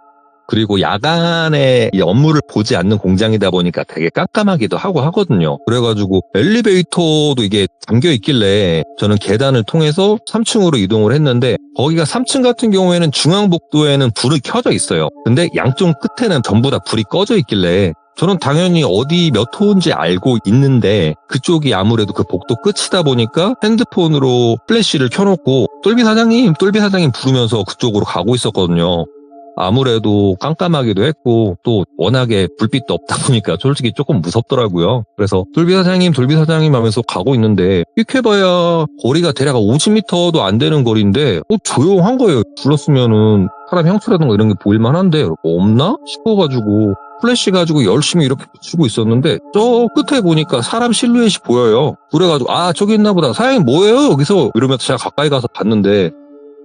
그리고 야간에 이 업무를 보지 않는 공장이다 보니까 되게 깜깜하기도 하고 하거든요. 그래가지고 엘리베이터도 이게 잠겨 있길래 저는 계단을 통해서 3층으로 이동을 했는데 거기가 3층 같은 경우에는 중앙복도에는 불이 켜져 있어요. 근데 양쪽 끝에는 전부 다 불이 꺼져 있길래 저는 당연히 어디 몇 호인지 알고 있는데 그쪽이 아무래도 그 복도 끝이다 보니까 핸드폰으로 플래시를 켜놓고 똘비 사장님 부르면서 그쪽으로 가고 있었거든요. 아무래도 깜깜하기도 했고 또 워낙에 불빛도 없다 보니까 솔직히 조금 무섭더라고요. 그래서 똘비 사장님 하면서 가고 있는데 휙해봐야 거리가 대략 50m도 안 되는 거리인데 조용한 거예요. 불렀으면은 사람 형체라든가 이런 게 보일만한데 없나 싶어가지고 플래시 가지고 열심히 이렇게 비추고 있었는데 저 끝에 보니까 사람 실루엣이 보여요. 그래가지고 저기 있나 보다. 사장님 뭐예요 여기서? 이러면서 제가 가까이 가서 봤는데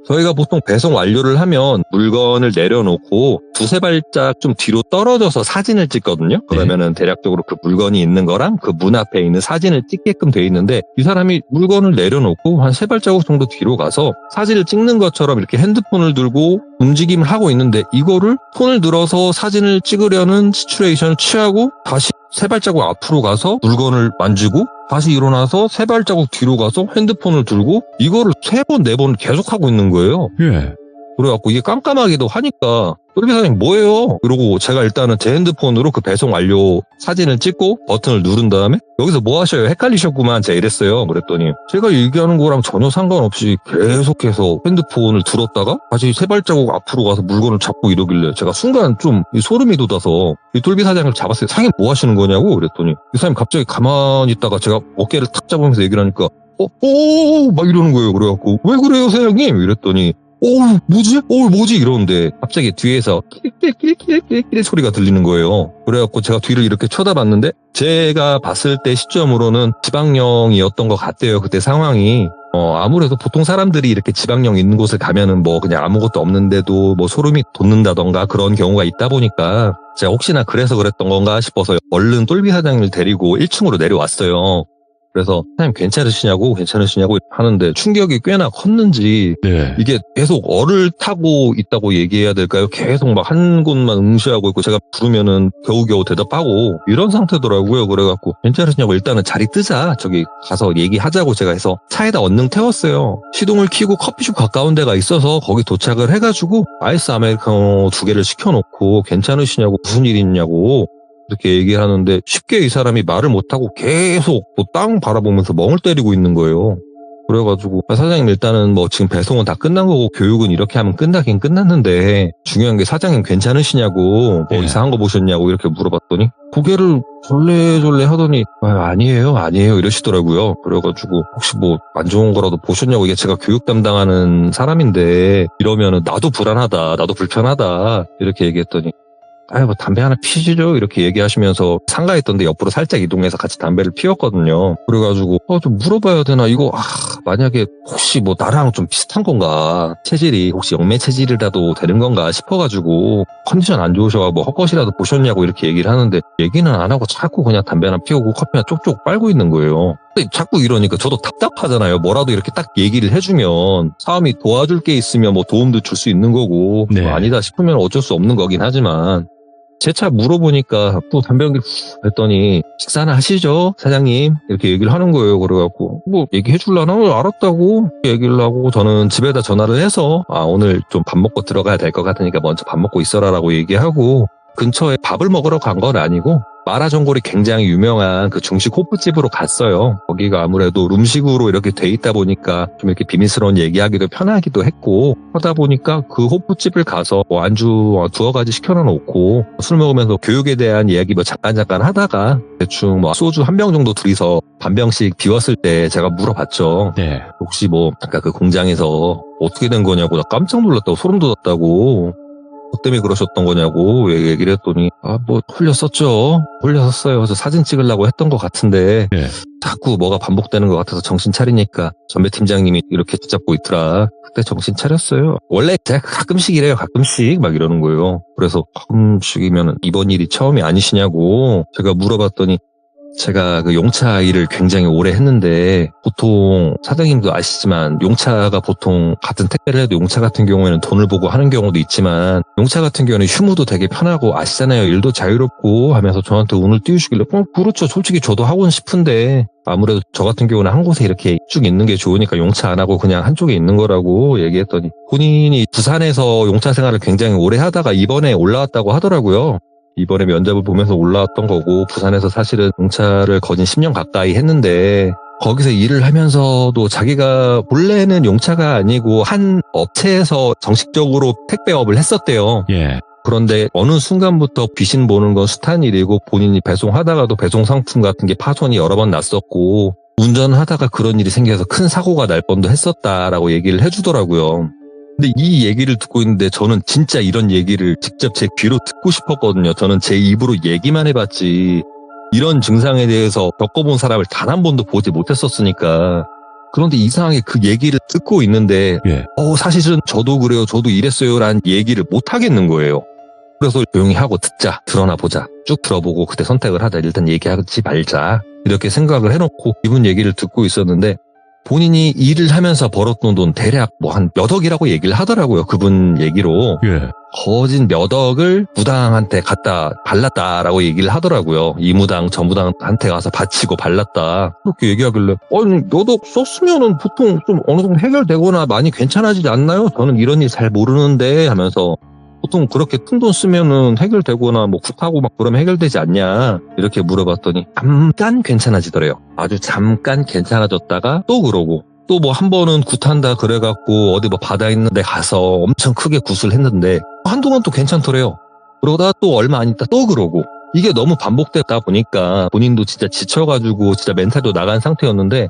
저희가 보통 배송 완료를 하면 물건을 내려놓고 두세 발짝 좀 뒤로 떨어져서 사진을 찍거든요. 그러면은 대략적으로 그 물건이 있는 거랑 그 문 앞에 있는 사진을 찍게끔 돼 있는데 이 사람이 물건을 내려놓고 한 세 발자국 정도 뒤로 가서 사진을 찍는 것처럼 이렇게 핸드폰을 들고 움직임을 하고 있는데 이거를 손을 들어서 사진을 찍으려는 시츄에이션을 취하고 다시 세 발자국 앞으로 가서 물건을 만지고 다시 일어나서 세 발자국 뒤로 가서 핸드폰을 들고 이거를 3번, 4번 계속 하고 있는 거예요. 예. 그래갖고 이게 깜깜하기도 하니까 똘비 사장님 뭐예요? 이러고 제가 일단은 제 핸드폰으로 그 배송 완료 사진을 찍고 버튼을 누른 다음에 여기서 뭐 하셔요? 헷갈리셨구만. 제가 이랬어요. 그랬더니 제가 얘기하는 거랑 전혀 상관없이 계속해서 핸드폰을 들었다가 다시 세 발자국 앞으로 가서 물건을 잡고 이러길래 제가 순간 좀 소름이 돋아서 이 똘비 사장님을 잡았어요. 사장님 뭐 하시는 거냐고 그랬더니 이 사장님 갑자기 가만히 있다가 제가 어깨를 탁 잡으면서 얘기를 하니까 막 이러는 거예요. 그래갖고 왜 그래요 사장님? 이랬더니 뭐지? 이러는데 갑자기 뒤에서 낄낄낄낄낄 소리가 들리는 거예요. 그래갖고 제가 뒤를 이렇게 쳐다봤는데 제가 봤을 때 시점으로는 지방령이었던 것 같대요. 그때 상황이. 아무래도 보통 사람들이 이렇게 지방령 있는 곳을 가면은 뭐 그냥 아무것도 없는데도 뭐 소름이 돋는다던가 그런 경우가 있다 보니까 제가 혹시나 그래서 그랬던 건가 싶어서 얼른 똘비 사장님을 데리고 1층으로 내려왔어요. 그래서 사장님 괜찮으시냐고 하는데 충격이 꽤나 컸는지 네. 이게 계속 얼을 타고 있다고 얘기해야 될까요? 계속 막 한 곳만 응시하고 있고 제가 부르면은 겨우겨우 대답하고 이런 상태더라고요. 그래갖고 괜찮으시냐고 일단은 자리 뜨자 저기 가서 얘기하자고 제가 해서 차에다 얼른 태웠어요. 시동을 켜고 커피숍 가까운 데가 있어서 거기 도착을 해가지고 아이스 아메리카노 2개를 시켜놓고 괜찮으시냐고 무슨 일이 있냐고 이렇게 얘기를 하는데 쉽게 이 사람이 말을 못하고 계속 땅 바라보면서 멍을 때리고 있는 거예요. 그래가지고 사장님 일단은 뭐 지금 배송은 다 끝난 거고 교육은 이렇게 하면 끝나긴 끝났는데 중요한 게 사장님 괜찮으시냐고 뭐 이상한 거 보셨냐고 이렇게 물어봤더니 고개를 졸래졸래 하더니 아니에요 이러시더라고요. 그래가지고 혹시 뭐 안 좋은 거라도 보셨냐고 이게 제가 교육 담당하는 사람인데 이러면은 나도 불안하다 나도 불편하다 이렇게 얘기했더니 뭐 담배 하나 피시죠? 이렇게 얘기하시면서 상가에 있던데 옆으로 살짝 이동해서 같이 담배를 피웠거든요. 그래가지고 좀 물어봐야 되나 이거 만약에 혹시 뭐 나랑 좀 비슷한 건가 체질이 혹시 영매 체질이라도 되는 건가 싶어가지고 컨디션 안 좋으셔가 뭐 헛것이라도 보셨냐고 이렇게 얘기를 하는데 얘기는 안 하고 자꾸 그냥 담배 하나 피우고 커피 하나 쪽쪽 빨고 있는 거예요. 근데 자꾸 이러니까 저도 답답하잖아요. 뭐라도 이렇게 딱 얘기를 해주면 사람이 도와줄 게 있으면 뭐 도움도 줄 수 있는 거고 네. 뭐 아니다 싶으면 어쩔 수 없는 거긴 하지만 제 차 물어보니까 또 담배 연기 했더니 식사는 하시죠 사장님 이렇게 얘기를 하는 거예요. 그래갖고 뭐 얘기해 줄라나 알았다고 얘기를 하고 저는 집에다 전화를 해서 오늘 좀 밥 먹고 들어가야 될 것 같으니까 먼저 밥 먹고 있어라라고 얘기하고 근처에 밥을 먹으러 간 건 아니고 마라전골이 굉장히 유명한 그 중식 호프집으로 갔어요. 거기가 아무래도 룸식으로 이렇게 돼 있다 보니까 좀 이렇게 비밀스러운 얘기하기도 편하기도 했고 하다 보니까 그 호프집을 가서 뭐 안주 두어 가지 시켜놓고 술 먹으면서 교육에 대한 이야기 뭐 잠깐 하다가 대충 뭐 소주 한 병 정도 둘이서 반 병씩 비웠을 때 제가 물어봤죠. 네. 혹시 뭐 아까 그 공장에서 어떻게 된 거냐고 나 깜짝 놀랐다고 소름 돋았다고 뭐 때문에 그러셨던 거냐고 얘기를 했더니 뭐 흘렸었죠. 흘렸었어요. 그래서 사진 찍으려고 했던 것 같은데 네. 자꾸 뭐가 반복되는 것 같아서 정신 차리니까 전배 팀장님이 이렇게 붙잡고 있더라. 그때 정신 차렸어요. 원래 제가 가끔씩 이래요. 가끔씩 막 이러는 거예요. 그래서 가끔씩이면 이번 일이 처음이 아니시냐고 제가 물어봤더니 제가 그 용차 일을 굉장히 오래 했는데 보통 사장님도 아시지만 용차가 보통 같은 택배를 해도 용차 같은 경우에는 돈을 보고 하는 경우도 있지만 용차 같은 경우는 휴무도 되게 편하고 아시잖아요. 일도 자유롭고 하면서 저한테 운을 띄우시길래 그렇죠. 솔직히 저도 하고는 싶은데 아무래도 저 같은 경우는 한 곳에 이렇게 쭉 있는 게 좋으니까 용차 안 하고 그냥 한쪽에 있는 거라고 얘기했더니 본인이 부산에서 용차 생활을 굉장히 오래 하다가 이번에 올라왔다고 하더라고요. 이번에 면접을 보면서 올라왔던 거고 부산에서 사실은 용차를 거진 10년 가까이 했는데 거기서 일을 하면서도 자기가 본래는 용차가 아니고 한 업체에서 정식적으로 택배업을 했었대요. 예. 그런데 어느 순간부터 귀신 보는 건 숱한 일이고 본인이 배송하다가도 배송 상품 같은 게 파손이 여러 번 났었고 운전하다가 그런 일이 생겨서 큰 사고가 날 뻔도 했었다라고 얘기를 해주더라고요. 근데 이 얘기를 듣고 있는데 저는 진짜 이런 얘기를 직접 제 귀로 듣고 싶었거든요. 저는 제 입으로 얘기만 해봤지 이런 증상에 대해서 겪어본 사람을 단 한 번도 보지 못했었으니까. 그런데 이상하게 그 얘기를 듣고 있는데 예. 사실은 저도 그래요. 저도 이랬어요 라는 얘기를 못 하겠는 거예요. 그래서 조용히 하고 듣자. 들어나 보자. 쭉 들어보고 그때 선택을 하자. 일단 얘기하지 말자. 이렇게 생각을 해놓고 이분 얘기를 듣고 있었는데 본인이 일을 하면서 벌었던 돈 대략 뭐 한 몇 억이라고 얘기를 하더라고요. 그분 얘기로. 예. 거진 몇 억을 무당한테 갖다 발랐다라고 얘기를 하더라고요. 이 무당 저 무당한테 가서 바치고 발랐다. 그렇게 얘기하길래 몇 억 썼으면은 보통 좀 어느 정도 해결되거나 많이 괜찮아지지 않나요? 저는 이런 일 잘 모르는데 하면서 보통 그렇게 큰 돈 쓰면은 해결되거나 뭐 쿡하고 막 그러면 해결되지 않냐 이렇게 물어봤더니 잠깐 괜찮아지더래요. 아주 잠깐 괜찮아졌다가 또 그러고 또 뭐 한 번은 굿한다 그래갖고 어디 뭐 바다 있는 데 가서 엄청 크게 굿을 했는데 한동안 또 괜찮더래요. 그러다가 또 얼마 안 있다 또 그러고 이게 너무 반복되다 보니까 본인도 진짜 지쳐가지고 진짜 멘탈도 나간 상태였는데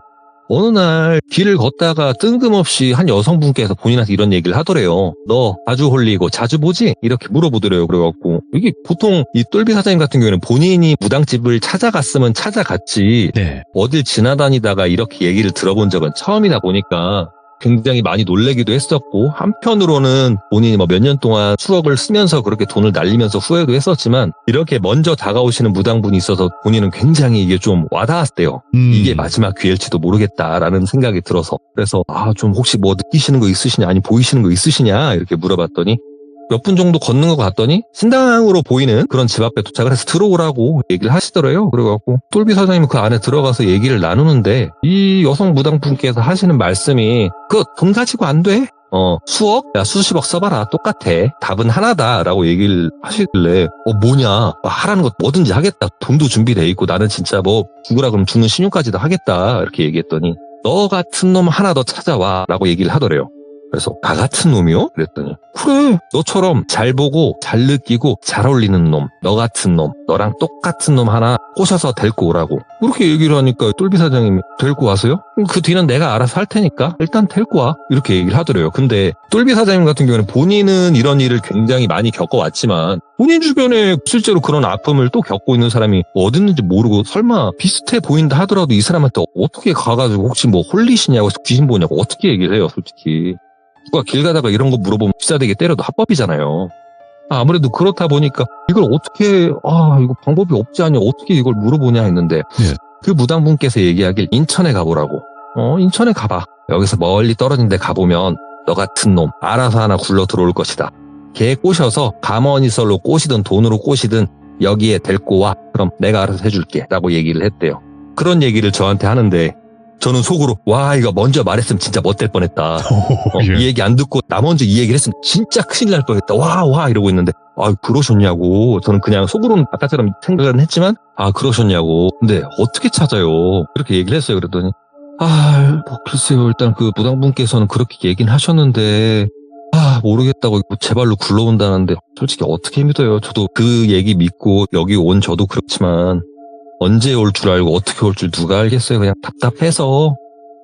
어느 날 길을 걷다가 뜬금없이 한 여성분께서 본인한테 이런 얘기를 하더래요. 너 자주 홀리고 자주 보지? 이렇게 물어보더래요. 그래갖고 이게 보통 이 똘비 사장님 같은 경우에는 본인이 무당집을 찾아갔으면 찾아갔지 네. 어딜 지나다니다가 이렇게 얘기를 들어본 적은 처음이다 보니까 굉장히 많이 놀래기도 했었고 한편으로는 본인이 뭐 몇 년 동안 수억을 쓰면서 그렇게 돈을 날리면서 후회도 했었지만 이렇게 먼저 다가오시는 무당분이 있어서 본인은 굉장히 이게 좀 와닿았대요. 이게 마지막 기회일지도 모르겠다라는 생각이 들어서 그래서 좀 혹시 뭐 느끼시는 거 있으시냐 아니 보이시는 거 있으시냐 이렇게 물어봤더니 몇 분 정도 걷는 거 같더니 신당으로 보이는 그런 집 앞에 도착을 해서 들어오라고 얘기를 하시더래요. 그래갖고 똘비 사장님은 그 안에 들어가서 얘기를 나누는데 이 여성 무당분께서 하시는 말씀이 그 돈 가지고 안 돼? 수억? 야 수십억 써봐라 똑같아. 답은 하나다라고 얘기를 하시길래 뭐냐 하라는 것 뭐든지 하겠다. 돈도 준비돼 있고 나는 진짜 뭐 죽으라 그러면 죽는 신용까지도 하겠다 이렇게 얘기했더니 너 같은 놈 하나 더 찾아와 라고 얘기를 하더래요. 그래서 나 같은 놈이요? 그랬더니 그래 너처럼 잘 보고 잘 느끼고 잘 어울리는 놈 너 같은 놈 너랑 똑같은 놈 하나 꼬셔서 데리고 오라고 그렇게 얘기를 하니까 똘비 사장님이 데리고 와서요? 그 뒤는 내가 알아서 할 테니까 일단 데리고 와 이렇게 얘기를 하더래요. 근데 똘비 사장님 같은 경우는 본인은 이런 일을 굉장히 많이 겪어왔지만 본인 주변에 실제로 그런 아픔을 또 겪고 있는 사람이 어디 있는지 모르고 설마 비슷해 보인다 하더라도 이 사람한테 어떻게 가가지고 혹시 뭐 홀리시냐고 귀신 보냐고 어떻게 얘기를 해요 솔직히. 누가 길 가다가 이런 거 물어보면 비싸대게 때려도 합법이잖아요. 아무래도 그렇다 보니까 이걸 어떻게 이거 방법이 없지 않냐 어떻게 이걸 물어보냐 했는데 예. 그 무당분께서 얘기하길 인천에 가보라고. 인천에 가봐. 여기서 멀리 떨어진 데 가보면 너 같은 놈 알아서 하나 굴러 들어올 것이다. 걔 꼬셔서 가머니설로 꼬시든 돈으로 꼬시든 여기에 데리고 와. 그럼 내가 알아서 해줄게. 라고 얘기를 했대요. 그런 얘기를 저한테 하는데 저는 속으로 와 이거 먼저 말했으면 진짜 못될 뻔했다. 이 얘기 안 듣고 나 먼저 이 얘기를 했으면 진짜 큰일 날 뻔했다. 와 이러고 있는데 그러셨냐고. 저는 그냥 속으로는 아까처럼 생각은 했지만 그러셨냐고. 근데 어떻게 찾아요? 이렇게 얘기를 했어요. 그랬더니 글쎄요. 일단 그 무당분께서는 그렇게 얘기는 하셨는데 모르겠다고 제 발로 굴러온다는데 솔직히 어떻게 믿어요? 저도 그 얘기 믿고 여기 온 저도 그렇지만 언제 올 줄 알고 어떻게 올 줄 누가 알겠어요. 그냥 답답해서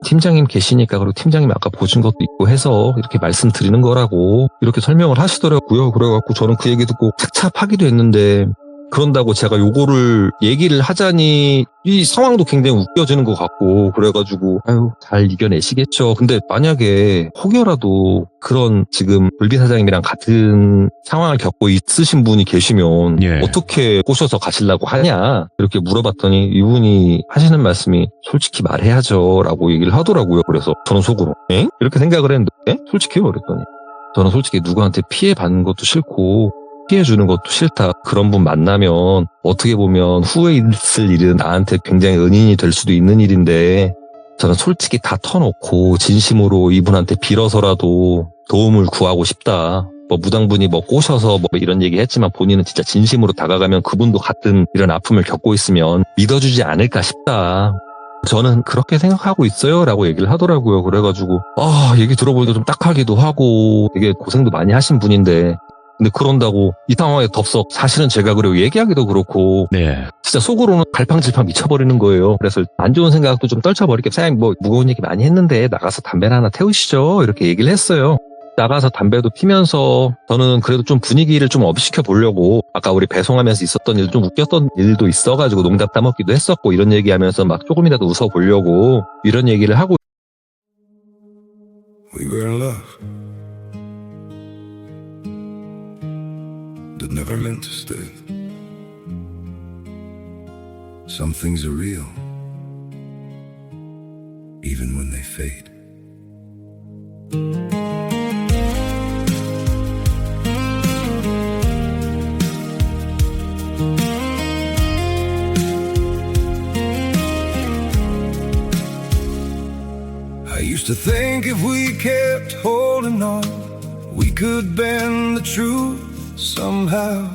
팀장님 계시니까 그리고 팀장님 아까 보신 것도 있고 해서 이렇게 말씀드리는 거라고 이렇게 설명을 하시더라고요. 그래갖고 저는 그 얘기 듣고 착잡하기도 했는데 그런다고 제가 요거를 얘기를 하자니 이 상황도 굉장히 웃겨지는 것 같고 그래가지고 잘 이겨내시겠죠. 근데 만약에 혹여라도 그런 지금 불비 사장님이랑 같은 상황을 겪고 있으신 분이 계시면 어떻게 꼬셔서 가시려고 하냐 이렇게 물어봤더니 이분이 하시는 말씀이 솔직히 말해야죠 라고 얘기를 하더라고요. 그래서 저는 속으로 이렇게 생각을 했는데 솔직히요? 그랬더니 저는 솔직히 누구한테 피해 받는 것도 싫고 피해주는 것도 싫다. 그런 분 만나면 어떻게 보면 후회 있을 일은 나한테 굉장히 은인이 될 수도 있는 일인데 저는 솔직히 다 터놓고 진심으로 이분한테 빌어서라도 도움을 구하고 싶다. 무당분이 꼬셔서 이런 얘기 했지만 본인은 진짜 진심으로 다가가면 그분도 같은 이런 아픔을 겪고 있으면 믿어주지 않을까 싶다. 저는 그렇게 생각하고 있어요 라고 얘기를 하더라고요. 그래가지고 얘기 들어보니까 좀 딱하기도 하고 되게 고생도 많이 하신 분인데 근데 그런다고 이 상황에 덥석 사실은 제가 그래요 얘기하기도 그렇고 진짜 속으로는 갈팡질팡 미쳐버리는 거예요. 그래서 안 좋은 생각도 좀 떨쳐버릴게. 사장님 무거운 얘기 많이 했는데 나가서 담배나 하나 태우시죠 이렇게 얘기를 했어요. 나가서 담배도 피면서 저는 그래도 좀 분위기를 좀 업시켜 보려고 아까 우리 배송하면서 있었던 일 좀 웃겼던 일도 있어가지고 농담 따먹기도 했었고 이런 얘기하면서 조금이라도 웃어보려고 이런 얘기를 하고 We were in love that never meant to stay. Some things are real even when they fade. I used to think if we kept holding on, we could bend the truth somehow.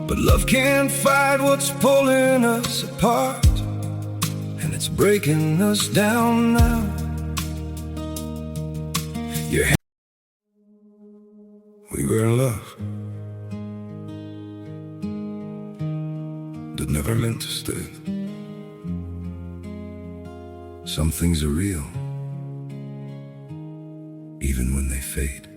But love can't fight what's pulling us apart, and it's breaking us down now. We were in love that never meant to stay. Some things are real even when they fade.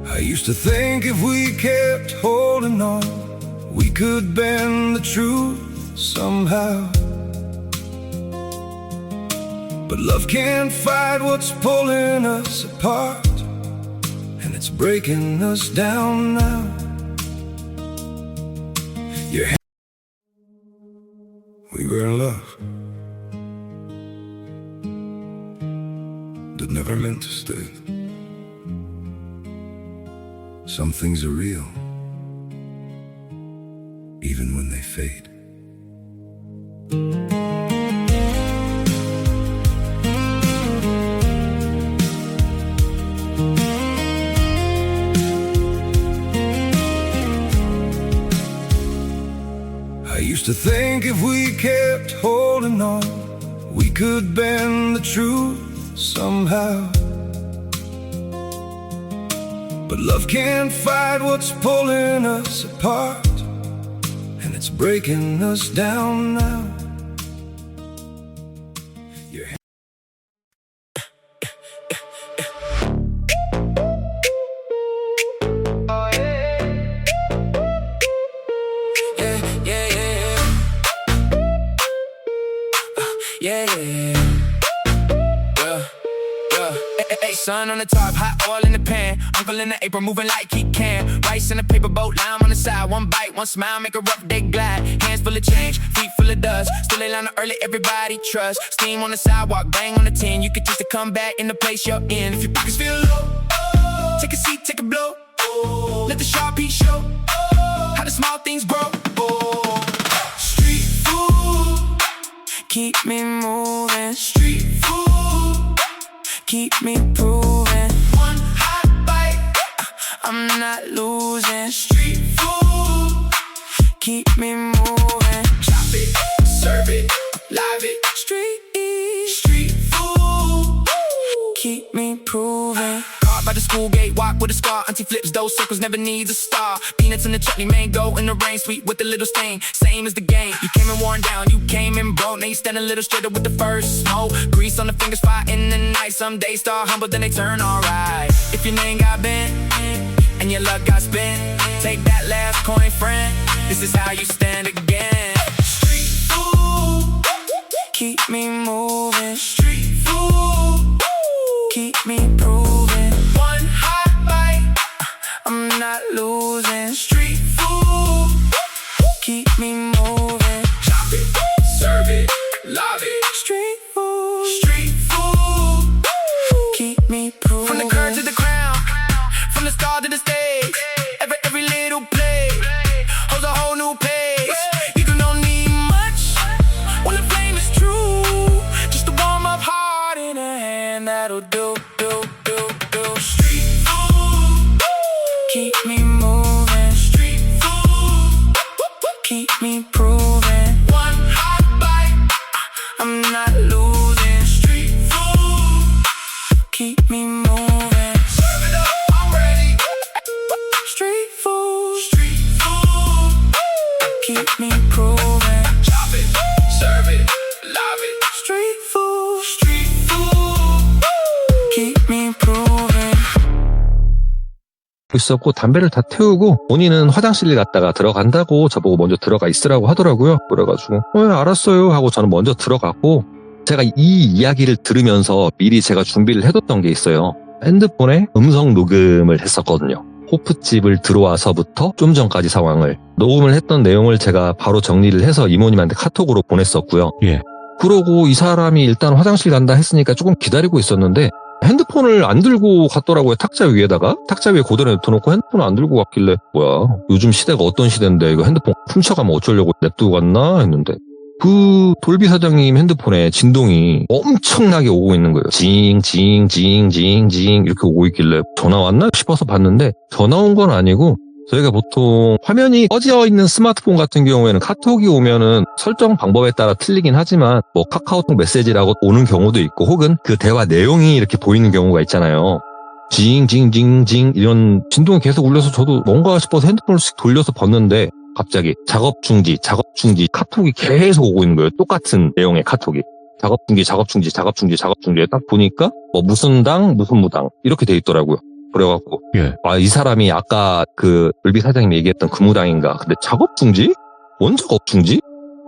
I used to think if we kept holding on, we could bend the truth somehow. But love can't fight what's pulling us apart, and it's breaking us down now. We were in love that never meant to stay. Some things are real even when they fade. I used to think if we kept holding on, we could bend the truth somehow. But love can't fight what's pulling us apart, and it's breaking us down now. Ice sun on the top, hot oil in the pan. Uncle in the apron moving like he can. Rice in a paper boat, lime on the side. One bite, one smile, make a rough day glide. Hands full of change, feet full of dust. Still a line early, everybody trust. Steam on the sidewalk, bang on the tin. You could just to come back in the place you're in. If your pockets feel low, take a seat, take a blow. Let the Sharpie show how the small things grow. Street food, keep me moving. Street food, keep me proving. One hot bite, I'm not losing. Street food, keep me moving. Chop it, serve it, live it. Street food, keep me proving. Caught by the school gate, walk with a scar. Auntie flips those circles, never needs a star. Peanuts in the chutney, mango in the rain, sweet with a little stain. Same as the game. You came in worn down, you came in broke. Now you stand a little straighter with the first smoke. Grease on the fingers, fire in the night. Some days start humble, then they turn alright. If your name got bent and your luck got spent, take that last coin, friend. This is how you stand again. Street food, keep me moving. Street food, keep me proving. One hot bite, I'm not losing. Street food, keep me moving. Chop it, serve it, love it. Street food, keep me proving. From the curb to the crown, from the start to the stage, every little play holds a whole new pace. You don't need much when the flame is true. Just a warm up heart in a hand that'll do. Street food, keep me moving. Street food, keep me proving. One hot bite, I'm not losing. Street food, keep me moving. Serve it up, I'm ready. Street food, keep me proving. Chop it, serve it, love it. Street food, keep me proving. 있었고 담배를 다 태우고 본인은 화장실 갔다가 들어간다고 저보고 먼저 들어가 있으라고 하더라고요. 그래가지고 알았어요 하고 저는 먼저 들어갔고, 제가 이 이야기를 들으면서 미리 제가 준비를 해뒀던 게 있어요. 핸드폰에 음성 녹음을 했었거든요. 호프집을 들어와서부터 좀 전까지 상황을 녹음을 했던 내용을 제가 바로 정리를 해서 이모님한테 카톡으로 보냈었고요. 예. 그러고 이 사람이 일단 화장실 간다 했으니까 조금 기다리고 있었는데 핸드폰을 안 들고 갔더라고요. 탁자 위에다가. 탁자 위에 고대로 냅둬놓고 핸드폰을 안 들고 갔길래 뭐야, 요즘 시대가 어떤 시대인데 이거 핸드폰 훔쳐가면 어쩌려고 냅두고 갔나 했는데 그 돌비 사장님 핸드폰에 진동이 엄청나게 오고 있는 거예요. 징 이렇게 오고 있길래 전화 왔나 싶어서 봤는데 전화 온 건 아니고, 저희가 보통 화면이 꺼져 있는 스마트폰 같은 경우에는 카톡이 오면은 설정 방법에 따라 틀리긴 하지만 뭐 카카오톡 메시지라고 오는 경우도 있고 혹은 그 대화 내용이 이렇게 보이는 경우가 있잖아요. 징 이런 진동이 계속 울려서 저도 뭔가 싶어서 핸드폰을 씩 돌려서 봤는데 갑자기 작업 중지 카톡이 계속 오고 있는 거예요. 똑같은 내용의 카톡이. 작업 중지 딱 보니까 뭐 무슨 당 무슨 무당 이렇게 돼 있더라고요. 그래갖고 예. 이 사람이 아까 그 돌비 사장님이 얘기했던 그 무당인가. 근데 작업 중지? 뭔 작업 중지?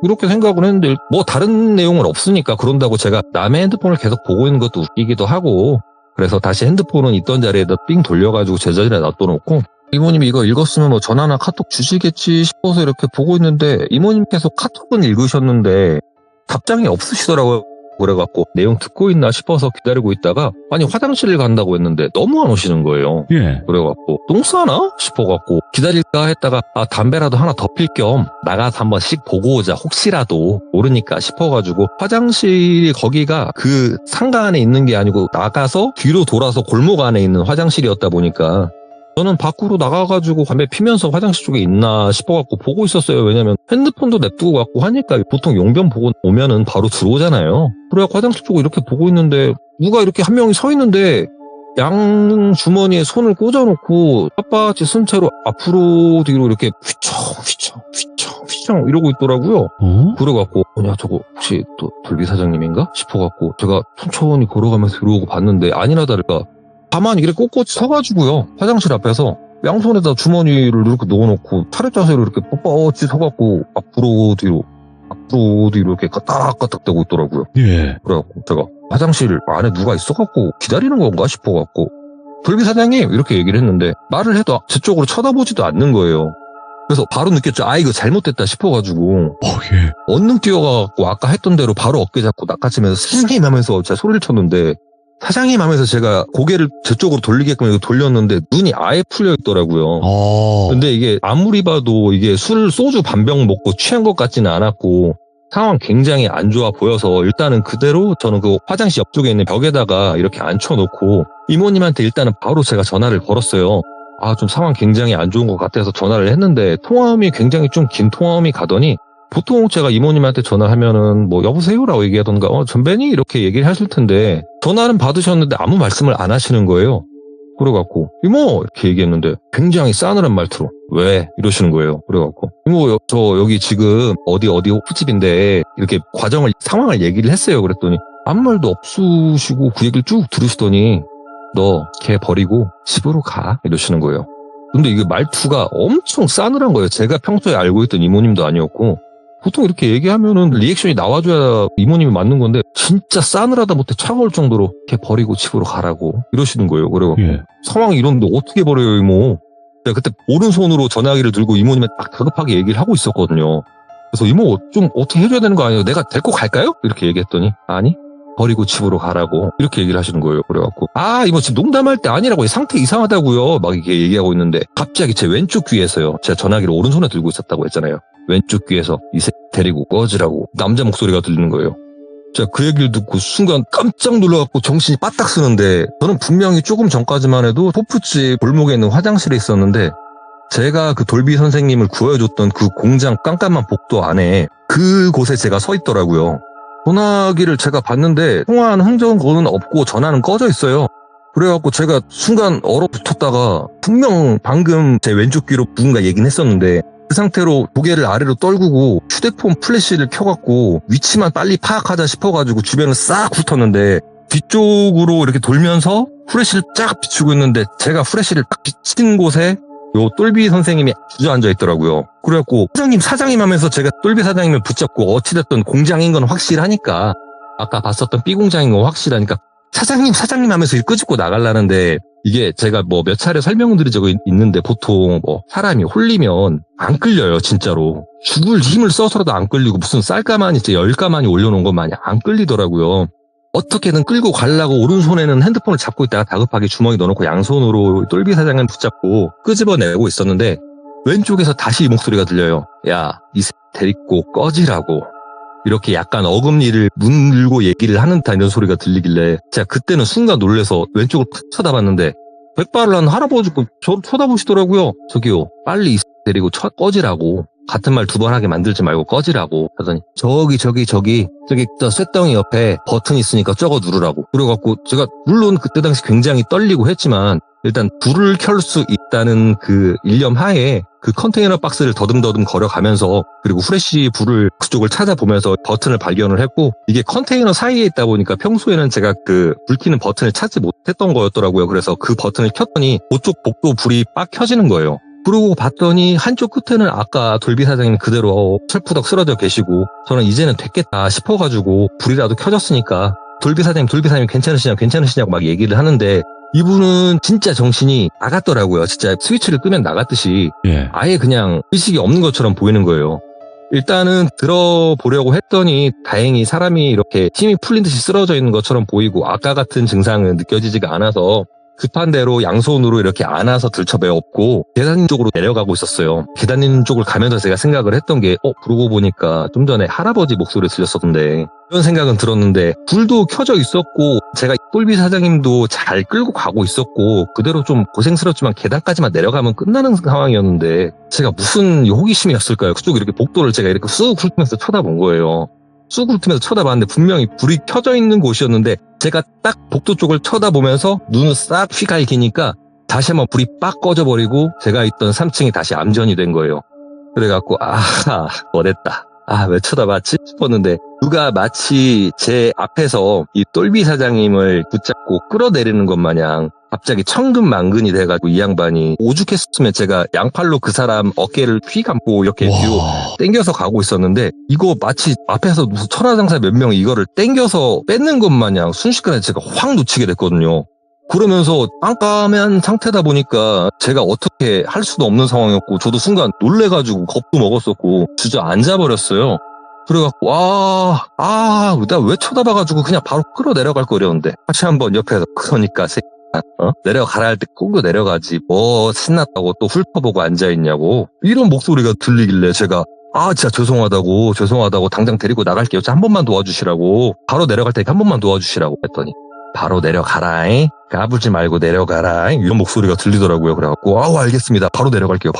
이렇게 생각을 했는데 뭐 다른 내용은 없으니까 그런다고 제가 남의 핸드폰을 계속 보고 있는 것도 웃기기도 하고, 그래서 다시 핸드폰은 있던 자리에다 삥 돌려가지고 제자리에 놔둬놓고 이모님이 이거 읽었으면 뭐 전화나 카톡 주시겠지 싶어서 이렇게 보고 있는데 이모님께서 카톡은 읽으셨는데 답장이 없으시더라고요. 그래갖고 내용 듣고 있나 싶어서 기다리고 있다가 아니 화장실을 간다고 했는데 너무 안 오시는 거예요. 예. 그래갖고 똥 싸나 싶어갖고 기다릴까 했다가 담배라도 하나 더 필 겸 나가서 한번 씩 보고 오자, 혹시라도 모르니까 싶어가지고 화장실이 거기가 그 상가 안에 있는 게 아니고 나가서 뒤로 돌아서 골목 안에 있는 화장실이었다 보니까 저는 밖으로 나가가지고 담배 피면서 화장실 쪽에 있나 싶어갖고 보고 있었어요. 왜냐면 핸드폰도 냅두고 갖고 하니까 보통 용변 보고 오면은 바로 들어오잖아요. 그래갖고 화장실 쪽을 이렇게 보고 있는데 누가 이렇게 한 명이 서 있는데 양 주머니에 손을 꽂아놓고 빳빳이 쓴 채로 앞으로 뒤로 이렇게 휘청 이러고 있더라고요. 그래갖고 저거 혹시 또 돌비 사장님인가 싶어갖고 제가 천천히 걸어가면서 들어오고 봤는데 아니나 다를까 가만히 이렇게 꼿꼿이 서가지고요. 화장실 앞에서 양손에다 주머니를 이렇게 넣어놓고 차렷 자세로 이렇게 뻣뻣이 서갖고 앞으로 뒤로 이렇게 까딱까딱 대고 있더라고요. 예. 그래갖고 제가 화장실 안에 누가 있어갖고 기다리는 건가 싶어갖고 돌비 사장님 이렇게 얘기를 했는데 말을 해도 제 쪽으로 쳐다보지도 않는 거예요. 그래서 바로 느꼈죠. 아 이거 잘못됐다 싶어가지고 예. 얼른 뛰어가갖고 아까 했던 대로 바로 어깨 잡고 낚아치면서 사장님 하면서 제가 소리를 쳤는데 사장님 하면서 제가 고개를 제 쪽으로 돌리게끔 이렇게 돌렸는데 눈이 아예 풀려 있더라고요. 근데 이게 아무리 봐도 이게 소주 반병 먹고 취한 것 같지는 않았고 상황 굉장히 안 좋아 보여서 일단은 그대로 저는 그 화장실 옆쪽에 있는 벽에다가 이렇게 앉혀놓고 이모님한테 일단은 바로 제가 전화를 걸었어요. 아, 좀 상황 굉장히 안 좋은 것 같아서 전화를 했는데 통화음이 굉장히 좀 긴 통화음이 가더니 보통 제가 이모님한테 전화하면은 뭐 여보세요라고 얘기하던가 전배니 이렇게 얘기를 하실 텐데 전화는 받으셨는데 아무 말씀을 안 하시는 거예요. 그래갖고 이모 이렇게 얘기했는데 굉장히 싸늘한 말투로 왜 이러시는 거예요. 그래갖고 이모 저 여기 지금 어디 호프집인데 이렇게 상황을 얘기를 했어요. 그랬더니 아무 말도 없으시고 그 얘기를 쭉 들으시더니 너 걔 버리고 집으로 가 이러시는 거예요. 근데 이게 말투가 엄청 싸늘한 거예요. 제가 평소에 알고 있던 이모님도 아니었고 보통 이렇게 얘기하면은 리액션이 나와줘야 이모님이 맞는 건데 진짜 싸늘하다 못해 차가울 정도로 걔 버리고 집으로 가라고 이러시는 거예요. 그래갖고 상황이 이런데 어떻게 버려요 이모. 제가 그때 오른손으로 전화기를 들고 이모님한테 딱 다급하게 얘기를 하고 있었거든요. 그래서 이모 좀 어떻게 해줘야 되는 거 아니에요? 내가 데리고 갈까요? 이렇게 얘기했더니 아니 버리고 집으로 가라고 이렇게 얘기를 하시는 거예요. 그래갖고 아 이모 지금 농담할 때 아니라고 상태 이상하다고요 막 이렇게 얘기하고 있는데 갑자기 제 왼쪽 귀에서요. 제가 전화기를 오른손에 들고 있었다고 했잖아요. 왼쪽 귀에서 이 새끼 데리고 꺼지라고 남자 목소리가 들리는 거예요. 제가 그 얘기를 듣고 순간 깜짝 놀라갖고 정신이 빠딱 쓰는데 저는 분명히 조금 전까지만 해도 호프집 골목에 있는 화장실에 있었는데 제가 그 돌비 선생님을 구해줬던 그 공장 깜깜한 복도 안에 그곳에 제가 서 있더라고요. 전화기를 제가 봤는데 통화한 흔적은 없고 전화는 꺼져 있어요. 그래갖고 제가 순간 얼어붙었다가 분명 방금 제 왼쪽 귀로 누군가 얘기는 했었는데 그 상태로 고개를 아래로 떨구고 휴대폰 플래시를 켜갖고 위치만 빨리 파악하자 싶어가지고 주변을 싹 훑었는데 뒤쪽으로 이렇게 돌면서 후레쉬를 쫙 비추고 있는데 제가 후레쉬를 딱 비친 곳에 요 똘비 선생님이 주저앉아 있더라고요. 그래갖고 사장님 하면서 제가 똘비 사장님을 붙잡고 어찌됐든 공장인 건 확실하니까 아까 봤었던 B 공장인 건 확실하니까 사장님 하면서 끄집고 나가려는데 이게 제가 뭐 몇 차례 설명드린 적이 있는데 보통 뭐 사람이 홀리면 안 끌려요 진짜로. 죽을 힘을 써서라도 안 끌리고 무슨 쌀가마니 열가마니 올려놓은 것 마냥 안 끌리더라고요. 어떻게든 끌고 가려고 오른손에는 핸드폰을 잡고 있다가 다급하게 주머니 넣어놓고 양손으로 똘비 사장을 붙잡고 끄집어내고 있었는데 왼쪽에서 다시 이 목소리가 들려요. 야, 이 새끼 데리고 꺼지라고. 이렇게 약간 어금니를 문들고 얘기를 하는 듯한 이런 소리가 들리길래 제가 그때는 순간 놀라서 왼쪽을 탁 쳐다봤는데 백발을 한 할아버지가 저를 쳐다보시더라고요. 저기요, 빨리 이 새끼 데리고 꺼지라고. 같은 말 두 번 하게 만들지 말고 꺼지라고 하더니 저기 저 쇳덩이 옆에 버튼 있으니까 저거 누르라고. 그래갖고 제가 물론 그때 당시 굉장히 떨리고 했지만 일단 불을 켤 수 있다는 그 일념 하에 그 컨테이너 박스를 더듬더듬 걸어가면서 그리고 후레쉬 불을 그쪽을 찾아보면서 버튼을 발견을 했고 이게 컨테이너 사이에 있다 보니까 평소에는 제가 그 불 켜는 버튼을 찾지 못했던 거였더라고요. 그래서 그 버튼을 켰더니 그쪽 복도 불이 빡 켜지는 거예요. 그러고 봤더니 한쪽 끝에는 아까 돌비 사장님 그대로 철푸덕 쓰러져 계시고 저는 이제는 됐겠다 싶어가지고 불이라도 켜졌으니까 돌비 사장님 괜찮으시냐고 막 얘기를 하는데 이분은 진짜 정신이 나갔더라고요. 진짜 스위치를 끄면 나갔듯이 아예 그냥 의식이 없는 것처럼 보이는 거예요. 일단은 들어보려고 했더니 다행히 사람이 이렇게 힘이 풀린 듯이 쓰러져 있는 것처럼 보이고 아까 같은 증상은 느껴지지가 않아서 급한 대로 양손으로 이렇게 안아서 들쳐매었고 계단 쪽으로 내려가고 있었어요. 계단 쪽을 가면서 제가 생각을 했던 게 그러고 보니까 좀 전에 할아버지 목소리 들렸었는데 이런 생각은 들었는데 불도 켜져 있었고 제가 똘비 사장님도 잘 끌고 가고 있었고 그대로 좀 고생스럽지만 계단까지만 내려가면 끝나는 상황이었는데 제가 무슨 호기심이었을까요? 그쪽 이렇게 복도를 제가 이렇게 쑥 훑으면서 쳐다본 거예요. 쑥 훑으면서 쳐다봤는데 분명히 불이 켜져 있는 곳이었는데 제가 딱 복도 쪽을 쳐다보면서 눈을 싹 휘갈기니까 다시 한번 불이 빡 꺼져버리고 제가 있던 3층이 다시 암전이 된 거예요. 그래갖고 뭐 됐다. 왜 쳐다봤지 싶었는데 누가 마치 제 앞에서 이 똘비 사장님을 붙잡고 끌어내리는 것 마냥 갑자기 천근만근이 돼가지고 이 양반이 오죽했으면 제가 양팔로 그 사람 어깨를 휘감고 이렇게 뒤로 땡겨서 가고 있었는데 이거 마치 앞에서 무슨 천하장사 몇 명이 이거를 땡겨서 뺏는 것 마냥 순식간에 제가 확 놓치게 됐거든요. 그러면서 깜깜한 상태다 보니까 제가 어떻게 할 수도 없는 상황이었고 저도 순간 놀래가지고 겁도 먹었었고 주저앉아버렸어요. 그래갖고 나 왜 쳐다봐가지고 그냥 바로 끌어내려갈 거려는데 다시 한번 옆에서 그러니까 내려가라 할 때 끌고 내려가지 뭐 신났다고 또 훑어보고 앉아있냐고 이런 목소리가 들리길래 제가 진짜 죄송하다고 당장 데리고 나갈게요. 한 번만 도와주시라고 바로 내려갈 테니까 한 번만 도와주시라고 했더니 바로 내려가라잉 까불지 말고 내려가라잉 이런 목소리가 들리더라고요. 그래갖고 알겠습니다. 바로 내려갈게요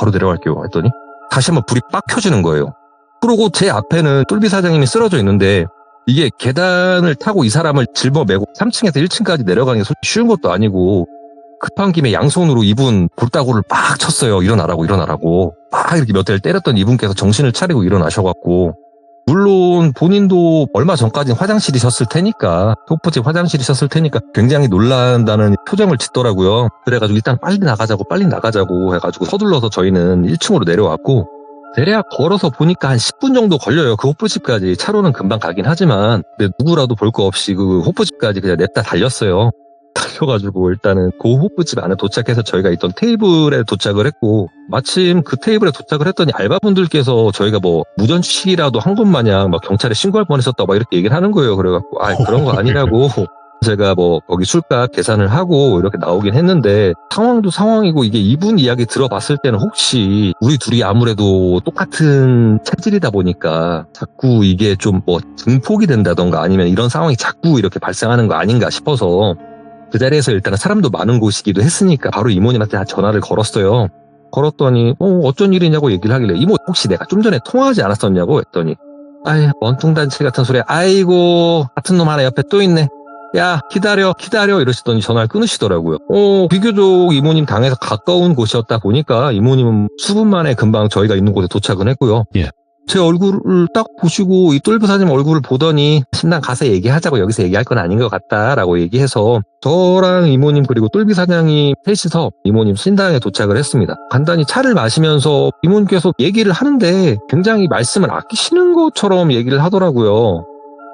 했더니 다시 한번 불이 빡 켜지는 거예요. 그러고 제 앞에는 똘비 사장님이 쓰러져 있는데 이게 계단을 타고 이 사람을 짊어매고 3층에서 1층까지 내려가는 게 솔직히 쉬운 것도 아니고 급한 김에 양손으로 이분 볼따구를 빡 쳤어요. 일어나라고 막 이렇게 몇 대를 때렸던 이분께서 정신을 차리고 일어나셔갖고 물론 본인도 얼마 전까지는 화장실이셨을 테니까 호프집 화장실이셨을 테니까 굉장히 놀란다는 표정을 짓더라고요. 그래가지고 일단 빨리 나가자고 해가지고 서둘러서 저희는 1층으로 내려왔고 대략 걸어서 보니까 한 10분 정도 걸려요. 그 호프집까지. 차로는 금방 가긴 하지만 근데 누구라도 볼 거 없이 그 호프집까지 그냥 냅다 달렸어요. 달려가지고 일단은 그 호프집 안에 도착해서 저희가 있던 테이블에 도착을 했고 마침 그 테이블에 도착을 했더니 알바분들께서 저희가 뭐 무전취식이라도 한 것 마냥 막 경찰에 신고할 뻔했었다 막 이렇게 얘기를 하는 거예요. 그래갖고 그런 거 아니라고 제가 뭐 거기 술값 계산을 하고 이렇게 나오긴 했는데 상황도 상황이고 이게 이분 이야기 들어봤을 때는 혹시 우리 둘이 아무래도 똑같은 체질이다 보니까 자꾸 이게 좀 뭐 증폭이 된다던가 아니면 이런 상황이 자꾸 이렇게 발생하는 거 아닌가 싶어서 그 자리에서 일단은 사람도 많은 곳이기도 했으니까 바로 이모님한테 전화를 걸었어요. 걸었더니 어쩐 일이냐고 얘기를 하길래 이모 혹시 내가 좀 전에 통화하지 않았었냐고 했더니 원통단칠 같은 소리야. 아이고 같은 놈 하나 옆에 또 있네. 야 기다려 이러시더니 전화를 끊으시더라고요. 비교적 이모님 당에서 가까운 곳이었다 보니까 이모님은 수분 만에 금방 저희가 있는 곳에 도착은 했고요. 예. 제 얼굴을 딱 보시고 이 똘비 사장님 얼굴을 보더니 신당 가서 얘기하자고 여기서 얘기할 건 아닌 것 같다라고 얘기해서 저랑 이모님 그리고 똘비 사장이 셋이서 이모님 신당에 도착을 했습니다. 간단히 차를 마시면서 이모님께서 얘기를 하는데 굉장히 말씀을 아끼시는 것처럼 얘기를 하더라고요.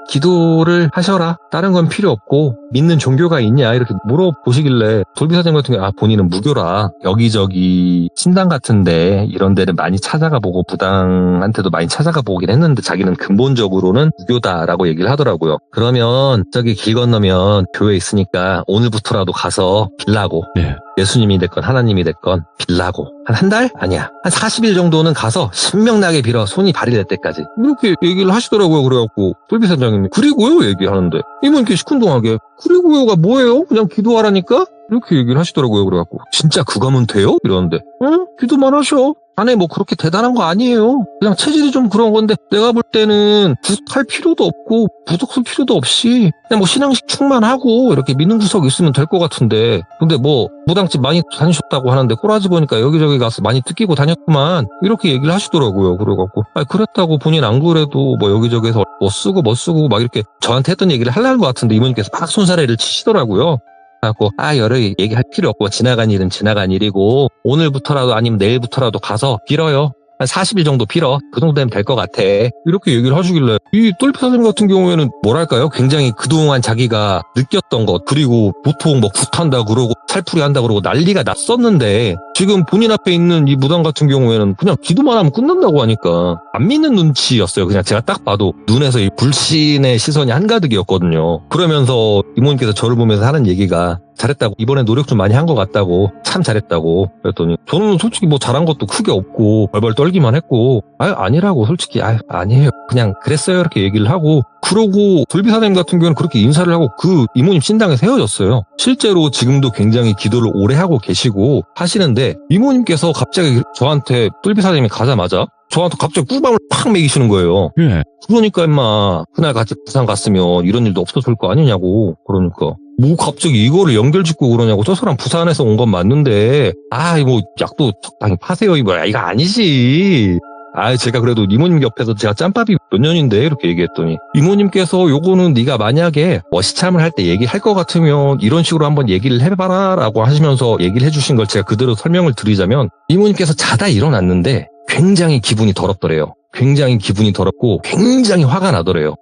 기도를 하셔라. 다른 건 필요 없고 믿는 종교가 있냐 이렇게 물어보시길래 똘비 사장님 같은 경우 본인은 무교라 여기저기 신당 같은데 이런 데를 많이 찾아가 보고 부당한테도 많이 찾아가 보긴 했는데 자기는 근본적으로는 무교다라고 얘기를 하더라고요. 그러면 저기 길 건너면 교회 있으니까 오늘부터라도 가서 빌라고 네. 예수님이 됐건 하나님이 됐건 빌라고 한 달? 아니야. 한 40일 정도는 가서 신명나게 빌어 손이 발이 될 때까지 이렇게 얘기를 하시더라고요. 그래갖고 똘비 사장님이 그리고요 얘기하는데 이모님께 시큰둥하게 그리고요가 뭐예요? 그냥 기도하라니까? 이렇게 얘기를 하시더라고요. 그래갖고 진짜 그거면 돼요? 이러는데 기도만 하셔. 안에 뭐 그렇게 대단한 거 아니에요. 그냥 체질이 좀 그런 건데 내가 볼 때는 부탁할 필요도 없고 부족할 필요도 없이 그냥 뭐 신앙식 충만하고 이렇게 믿는 구석이 있으면 될 것 같은데 근데 뭐 무당집 많이 다니셨다고 하는데 꼬라지 보니까 여기저기 가서 많이 뜯기고 다녔구만 이렇게 얘기를 하시더라고요. 그래갖고 그랬다고 본인 안 그래도 뭐 여기저기에서 뭐 쓰고 막 이렇게 저한테 했던 얘기를 하려는 것 같은데 이모님께서 막 손사래를 치시더라고요. 그래갖고 여러 얘기할 필요 없고 지나간 일은 지나간 일이고 오늘부터라도 아니면 내일부터라도 가서 빌어요. 한 40일 정도 빌어. 그 정도 되면 될 것 같아. 이렇게 얘기를 하시길래 이 똘비 사장님 같은 경우에는 뭐랄까요? 굉장히 그동안 자기가 느꼈던 것 그리고 보통 뭐 굿한다 그러고 살풀이 한다 그러고 난리가 났었는데 지금 본인 앞에 있는 이 무당 같은 경우에는 그냥 기도만 하면 끝난다고 하니까 안 믿는 눈치였어요. 그냥 제가 딱 봐도 눈에서 이 불신의 시선이 한가득이었거든요. 그러면서 이모님께서 저를 보면서 하는 얘기가 잘했다고 이번에 노력 좀 많이 한 것 같다고 참 잘했다고 그랬더니 저는 솔직히 뭐 잘한 것도 크게 없고 벌벌 떨기만 했고 아니라고 솔직히 아니에요 그냥 그랬어요 이렇게 얘기를 하고 그러고 똘비 사장님 같은 경우는 그렇게 인사를 하고 그 이모님 신당에서 헤어졌어요. 실제로 지금도 굉장히 기도를 오래 하고 계시고 하시는데 이모님께서 갑자기 저한테 똘비 사장님이 가자마자 저한테 갑자기 꿀밤을 팍 먹이시는 거예요. 예. 그러니까 임마 그날 같이 부산 갔으면 이런 일도 없었을 거 아니냐고. 그러니까 뭐 갑자기 이거를 연결짓고 그러냐고. 저 사람 부산에서 온 건 맞는데 뭐 약도 적당히 파세요 이거 아니지. 제가 그래도 이모님 옆에서 제가 짬밥이 몇 년인데 이렇게 얘기했더니 이모님께서 요거는 네가 만약에 시참을 할 때 얘기할 것 같으면 이런 식으로 한번 얘기를 해봐라 라고 하시면서 얘기를 해주신 걸 제가 그대로 설명을 드리자면 이모님께서 자다 일어났는데 굉장히 기분이 더럽더래요. 굉장히 기분이 더럽고 굉장히 화가 나더래요.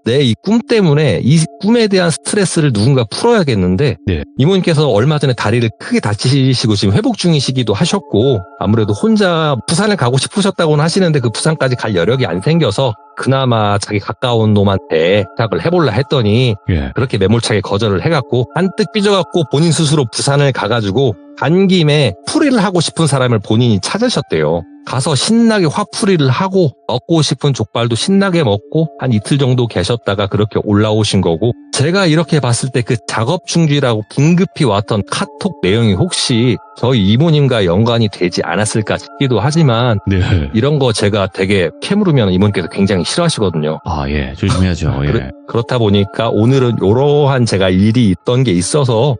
내 이 꿈 때문에 이 꿈에 대한 스트레스를 누군가 풀어야겠는데 네. 이모님께서 얼마 전에 다리를 크게 다치시고 지금 회복 중이시기도 하셨고 아무래도 혼자 부산을 가고 싶으셨다고는 하시는데 그 부산까지 갈 여력이 안 생겨서 그나마 자기 가까운 놈한테 부탁을 해볼라 했더니 예. 그렇게 매몰차게 거절을 해갖고 한뜩 삐져갖고 본인 스스로 부산을 가가지고 간 김에 풀이를 하고 싶은 사람을 본인이 찾으셨대요. 가서 신나게 화풀이를 하고 먹고 싶은 족발도 신나게 먹고 한 이틀 정도 계셨다가 그렇게 올라오신 거고 제가 이렇게 봤을 때 그 작업 중지라고 긴급히 왔던 카톡 내용이 혹시 저희 이모님과 연관이 되지 않았을까 싶기도 하지만 네. 이런 거 제가 되게 캐물으면 이모님께서 굉장히 싫어하시거든요. 예. 조심해야죠. 예. 그렇다 보니까 오늘은 이러한 제가 일이 있던 게 있어서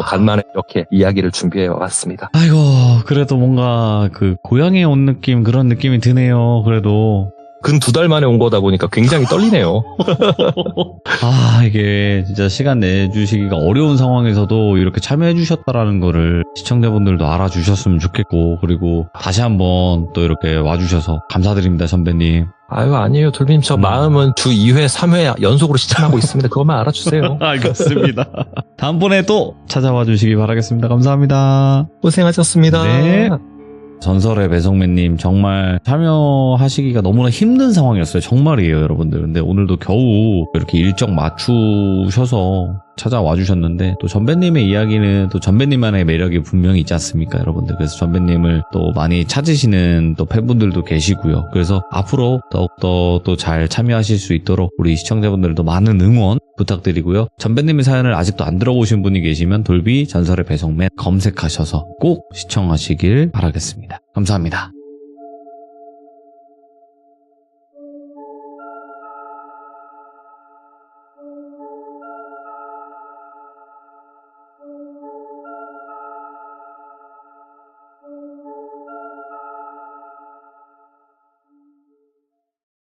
간만에 이렇게 이야기를 준비해 왔습니다. 아이고, 그래도 뭔가 그 고향에 온 느낌, 그런 느낌이 드네요. 그래도. 근 2달 만에 온 거다 보니까 굉장히 떨리네요. 이게 진짜 시간 내주시기가 어려운 상황에서도 이렇게 참여해주셨다라는 거를 시청자분들도 알아주셨으면 좋겠고, 그리고 다시 한번 또 이렇게 와주셔서 감사드립니다, 선배님. 아니에요. 돌빈님 저 마음은 주 2회, 3회 연속으로 시청하고 있습니다. 그것만 알아주세요. 알겠습니다. 다음번에 또 찾아와 주시기 바라겠습니다. 감사합니다. 고생하셨습니다. 네. 전설의 배성매님 정말 참여하시기가 너무나 힘든 상황이었어요. 정말이에요, 여러분들. 근데 오늘도 겨우 이렇게 일정 맞추셔서 찾아와 주셨는데 또 전배님의 이야기는 또 전배님만의 매력이 분명히 있지 않습니까, 여러분들. 그래서 전배님을 또 많이 찾으시는 또 팬분들도 계시고요. 그래서 앞으로 더욱더 또 잘 참여하실 수 있도록 우리 시청자분들도 많은 응원 부탁드리고요. 전배님의 사연을 아직도 안 들어보신 분이 계시면 돌비 전설의 배성맨 검색하셔서 꼭 시청하시길 바라겠습니다. 감사합니다.